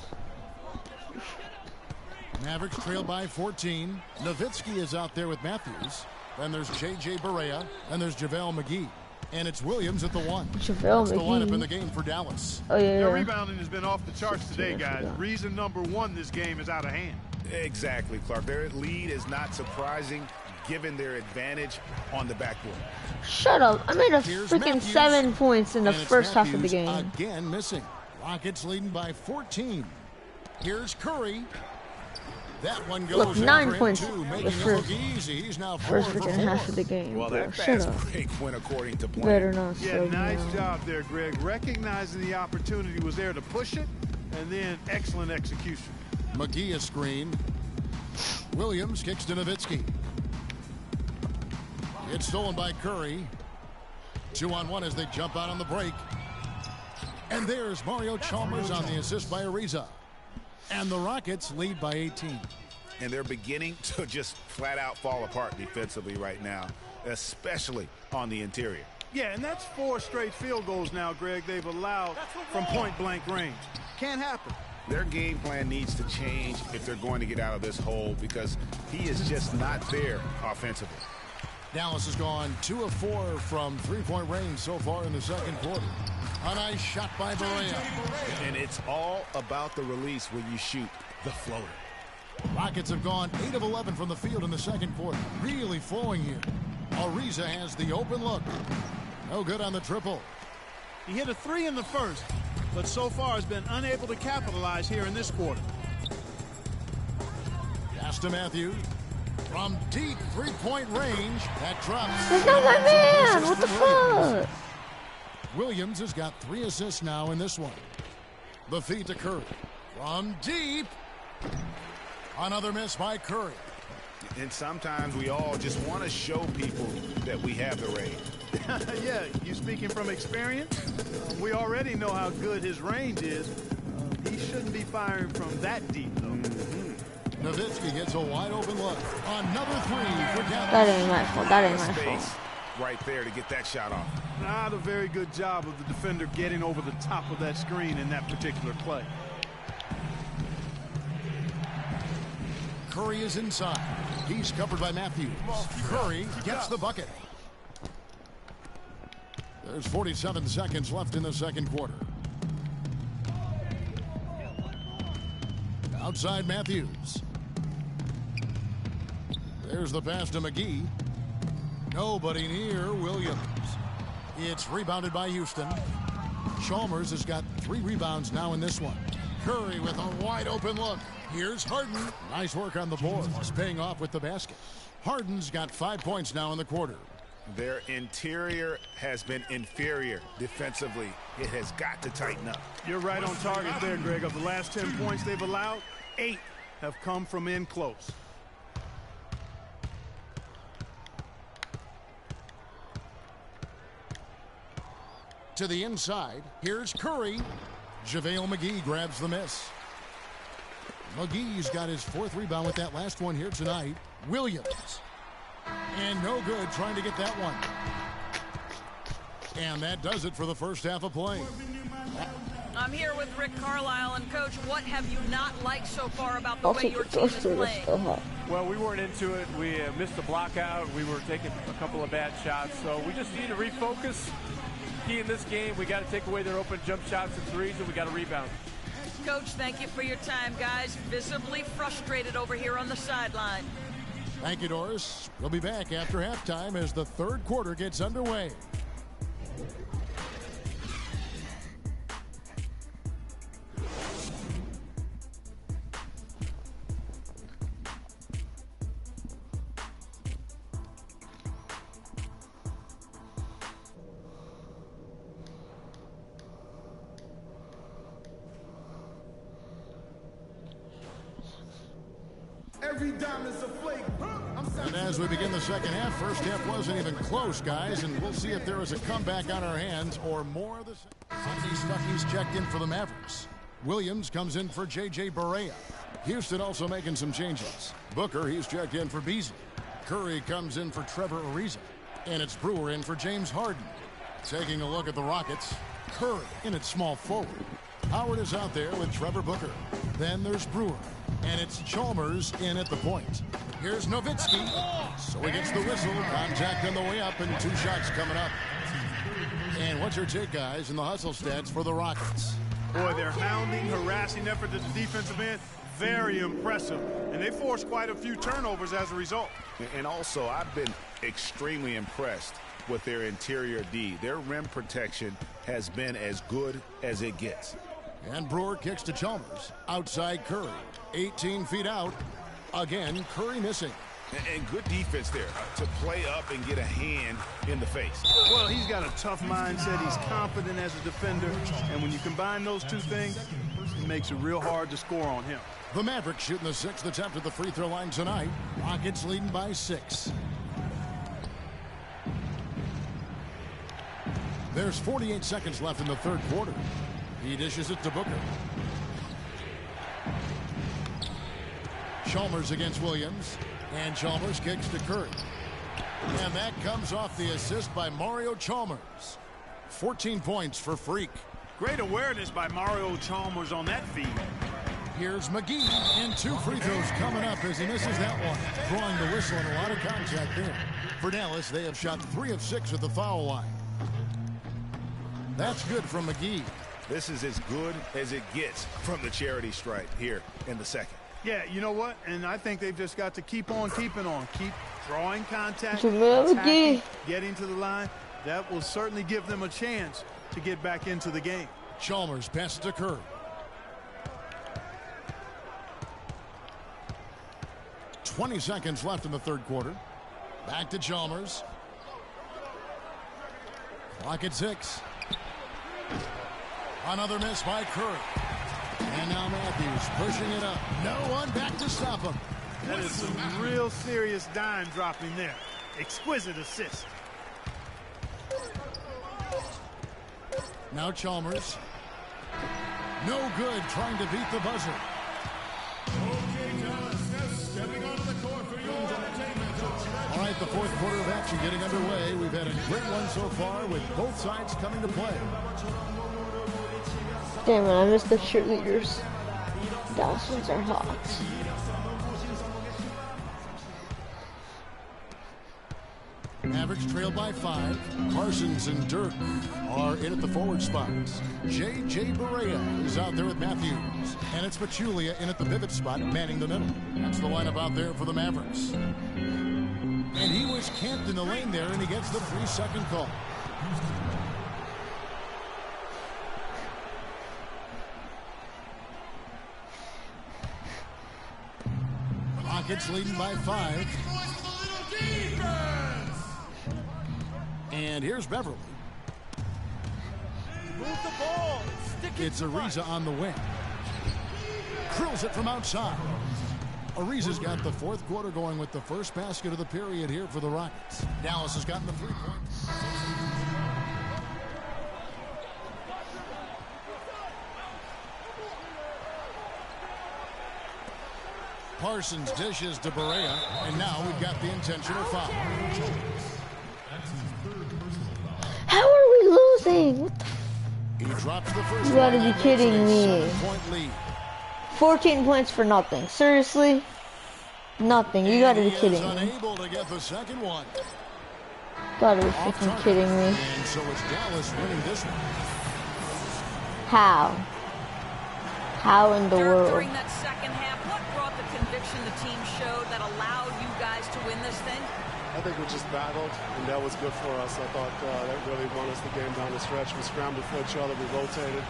Mavericks trail by 14. Nowitzki is out there with Matthews. Then there's J.J. Barea. And there's JaVale McGee. And it's Williams at the 1. JaVale That's the lineup McGee. in the game for Dallas. Oh, yeah. Their rebounding has been off the charts today, guys. Reason number one, this game is out of hand. Exactly, Clark. Their lead is not surprising given their advantage on the backboard. Shut up. I made a Here's freaking Matthews. 7 points in the And it's first half of the Matthews game. Again missing. Rockets leading by 14. Here's Curry. That one goes Look, in 9 for him points too, the making it first, look easy. He's now 4 first for freaking 4. half of the game. Well, Bro, that shut fast up. break went according to plan. Better not Yeah, slow nice down. job there, Greg. Recognizing the opportunity was there to push it, and then excellent execution. McGee is screen. Williams kicks to Nowitzki. It's stolen by Curry. 2-on-1 as they jump out on the break. And there's Mario Chalmers on the assist by Ariza. And the Rockets lead by 18. And they're beginning to just flat out fall apart defensively right now, especially on the interior. Yeah, and that's 4 straight field goals now, Greg, they've allowed from point-blank range. Can't happen. Their game plan needs to change if they're going to get out of this hole because he is just not there offensively. Dallas has gone 2 of 4 from three-point range so far in the second quarter. A nice shot by Barea. And it's all about the release when you shoot the floater. Rockets have gone 8 of 11 from the field in the second quarter. Really flowing here. Ariza has the open look. No good on the triple. He hit a 3 in the first, but so far has been unable to capitalize here in this quarter. Pass to Matthews. From deep three-point range, that drops. That's not my man! What the fuck? Williams has got 3 assists now in this one. The feed to Curry. From deep. Another miss by Curry. And sometimes we all just want to show people that we have the range. Yeah, you speaking from experience? We already know how good his range is. He shouldn't be firing from that deep, though. Nowitzki gets a wide open look. Another 3 for Dallas. That ain't my fault. That ain't my Space fault. right there to get that shot off. Not a very good job of the defender getting over the top of that screen in that particular play. Curry is inside. He's covered by Matthews. Curry gets the bucket. There's 47 seconds left in the second quarter. Outside Matthews. There's the pass to McGee. Nobody near Williams. It's rebounded by Houston. Chalmers has got 3 rebounds now in this one. Curry with a wide open look. Here's Harden. Nice work on the board. He's paying off with the basket. Harden's got 5 points now in the quarter. Their interior has been inferior defensively. It has got to tighten up. You're right on target there, Greg. Of the last 10 points they've allowed, 8 have come from in close. To the inside. Here's Curry. JaVale McGee grabs the miss. McGee's got his 4th rebound with that last one here tonight. Williams. And no good trying to get that one. And that does it for the first half of play. I'm here with Rick Carlisle, and Coach, what have you not liked so far about the way your team is playing? Well, we weren't into it. We missed the block out. We were taking a couple of bad shots. So we just need to refocus. Key in this game, we got to take away their open jump shots and threes, and we got to rebound. Coach, thank you for your time, guys. Visibly frustrated over here on the sideline. Thank you, Doris. We'll be back after halftime as the third quarter gets underway. Every dime is a flake. And as we begin the second half, first half wasn't even close, guys, and we'll see if there is a comeback on our hands or more of the same. Sonny Stuckey's checked in for the Mavericks. Williams comes in for J.J. Barea. Houston also making some changes. Booker, he's checked in for Beasley. Curry comes in for Trevor Ariza. And it's Brewer in for James Harden. Taking a look at the Rockets, Curry in at small forward. Howard is out there with Trevor Booker. Then there's Brewer. And it's Chalmers in at the point. Here's Nowitzki. So he gets the whistle. Contact on the way up and 2 shots coming up. And what's your take, guys, in the hustle stats for the Rockets? Boy, their hounding, harassing effort at the defensive end, very impressive. And they forced quite a few turnovers as a result. And also, I've been extremely impressed with their interior D. Their rim protection has been as good as it gets. And Brewer kicks to Chalmers. Outside Curry. 18 feet out. Again, Curry missing. And good defense there to play up and get a hand in the face. Well, he's got a tough mindset. He's confident as a defender. And when you combine those two things, it makes it real hard to score on him. The Mavericks shooting the 6th attempt at the free throw line tonight. Rockets leading by 6. There's 48 seconds left in the 3rd quarter. He dishes it to Booker. Chalmers against Williams. And Chalmers kicks to Curry. And that comes off the assist by Mario Chalmers. 14 points for Freak. Great awareness by Mario Chalmers on that feed. Here's McGee. And 2 free throws coming up as he misses that one. Drawing the whistle and a lot of contact there. For Dallas, they have shot 3 of 6 at the foul line. That's good from McGee. This is as good as it gets from the charity stripe here in the 2nd. Yeah, you know what? And I think they've just got to keep on keeping on. Keep drawing contact, attacking, getting to the line. That will certainly give them a chance to get back into the game. Chalmers passes to Curry. .20 seconds left in the 3rd quarter. Back to Chalmers. Clock at 6. Another miss by Curry. And now Matthews pushing it up. No one back to stop him. That is some real serious dime dropping there. Exquisite assist. Now Chalmers. No good, trying to beat the buzzer. Okay, Dallas, now stepping onto the court for your entertainment. All right, the 4th quarter of action getting underway. We've had a great one so far with both sides coming to play. Damn it, I missed the cheerleaders. Dallas ones are hot. Mavericks trail by 5. Parsons and Dirk are in at the forward spots. J.J. Barea is out there with Matthews. And it's Pachulia in at the pivot spot, manning the middle. That's the lineup out there for the Mavericks. And he was camped in the lane there, and he gets the 3-second call. Rockets leading by 5. And here's Beverly. Move the ball. It's Ariza on the wing. Drills it from outside. Ariza's got the 4th quarter going with the first basket of the period here for the Rockets. Dallas has gotten the 3 points. Parsons dishes to Barea, and now we've got the intentional foul. How are we losing? What the He drops the first. You gotta be kidding me. 7-point lead. 14 points for nothing. Seriously? Nothing. You gotta be kidding me. Unable to get the second one. Gotta be freaking kidding me. And so it's Dallas winning this one. How? How in the world? During that second half, what brought the conviction the team showed that allowed you guys to win this thing? I think we just battled, and that was good for us. I thought that really won us the game down the stretch. We scrambled for each other, we rotated,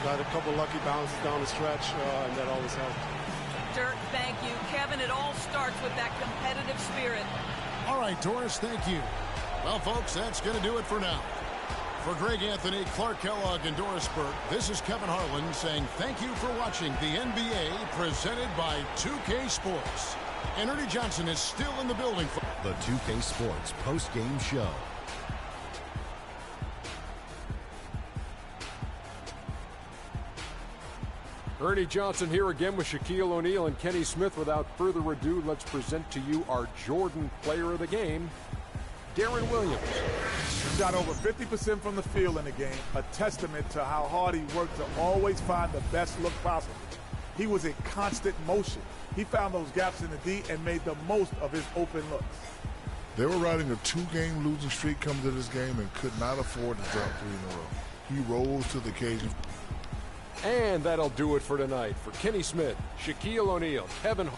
got a couple lucky bounces down the stretch, and that always helped. Dirk, thank you. Kevin, it all starts with that competitive spirit. All right, Doris, thank you. Well, folks, that's going to do it for now. For Greg Anthony, Clark Kellogg, and Doris Burke, this is Kevin Harlan saying thank you for watching the NBA presented by 2K Sports. And Ernie Johnson is still in the building for the 2K Sports post-game show. Ernie Johnson here again with Shaquille O'Neal and Kenny Smith. Without further ado, let's present to you our Jordan Player of the Game, Deron Williams. Shot over 50% from the field in the game, a testament to how hard he worked to always find the best look possible. He was in constant motion. He found those gaps in the D and made the most of his open looks. They were riding a 2-game losing streak coming to this game and could not afford to drop 3 in a row. He rose to the occasion. And that'll do it for tonight. For Kenny Smith, Shaquille O'Neal, Kevin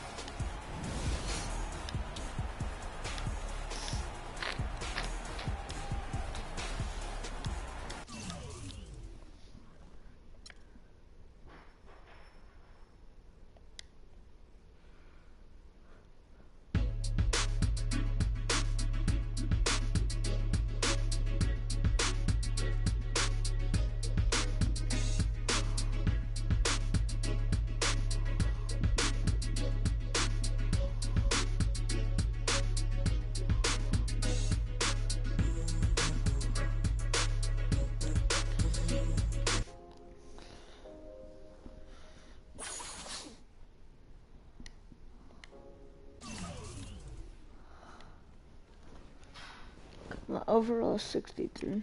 My overall 63.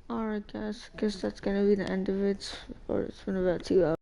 Alright guys, guess that's gonna be the end of it. Or it's been about 2 hours.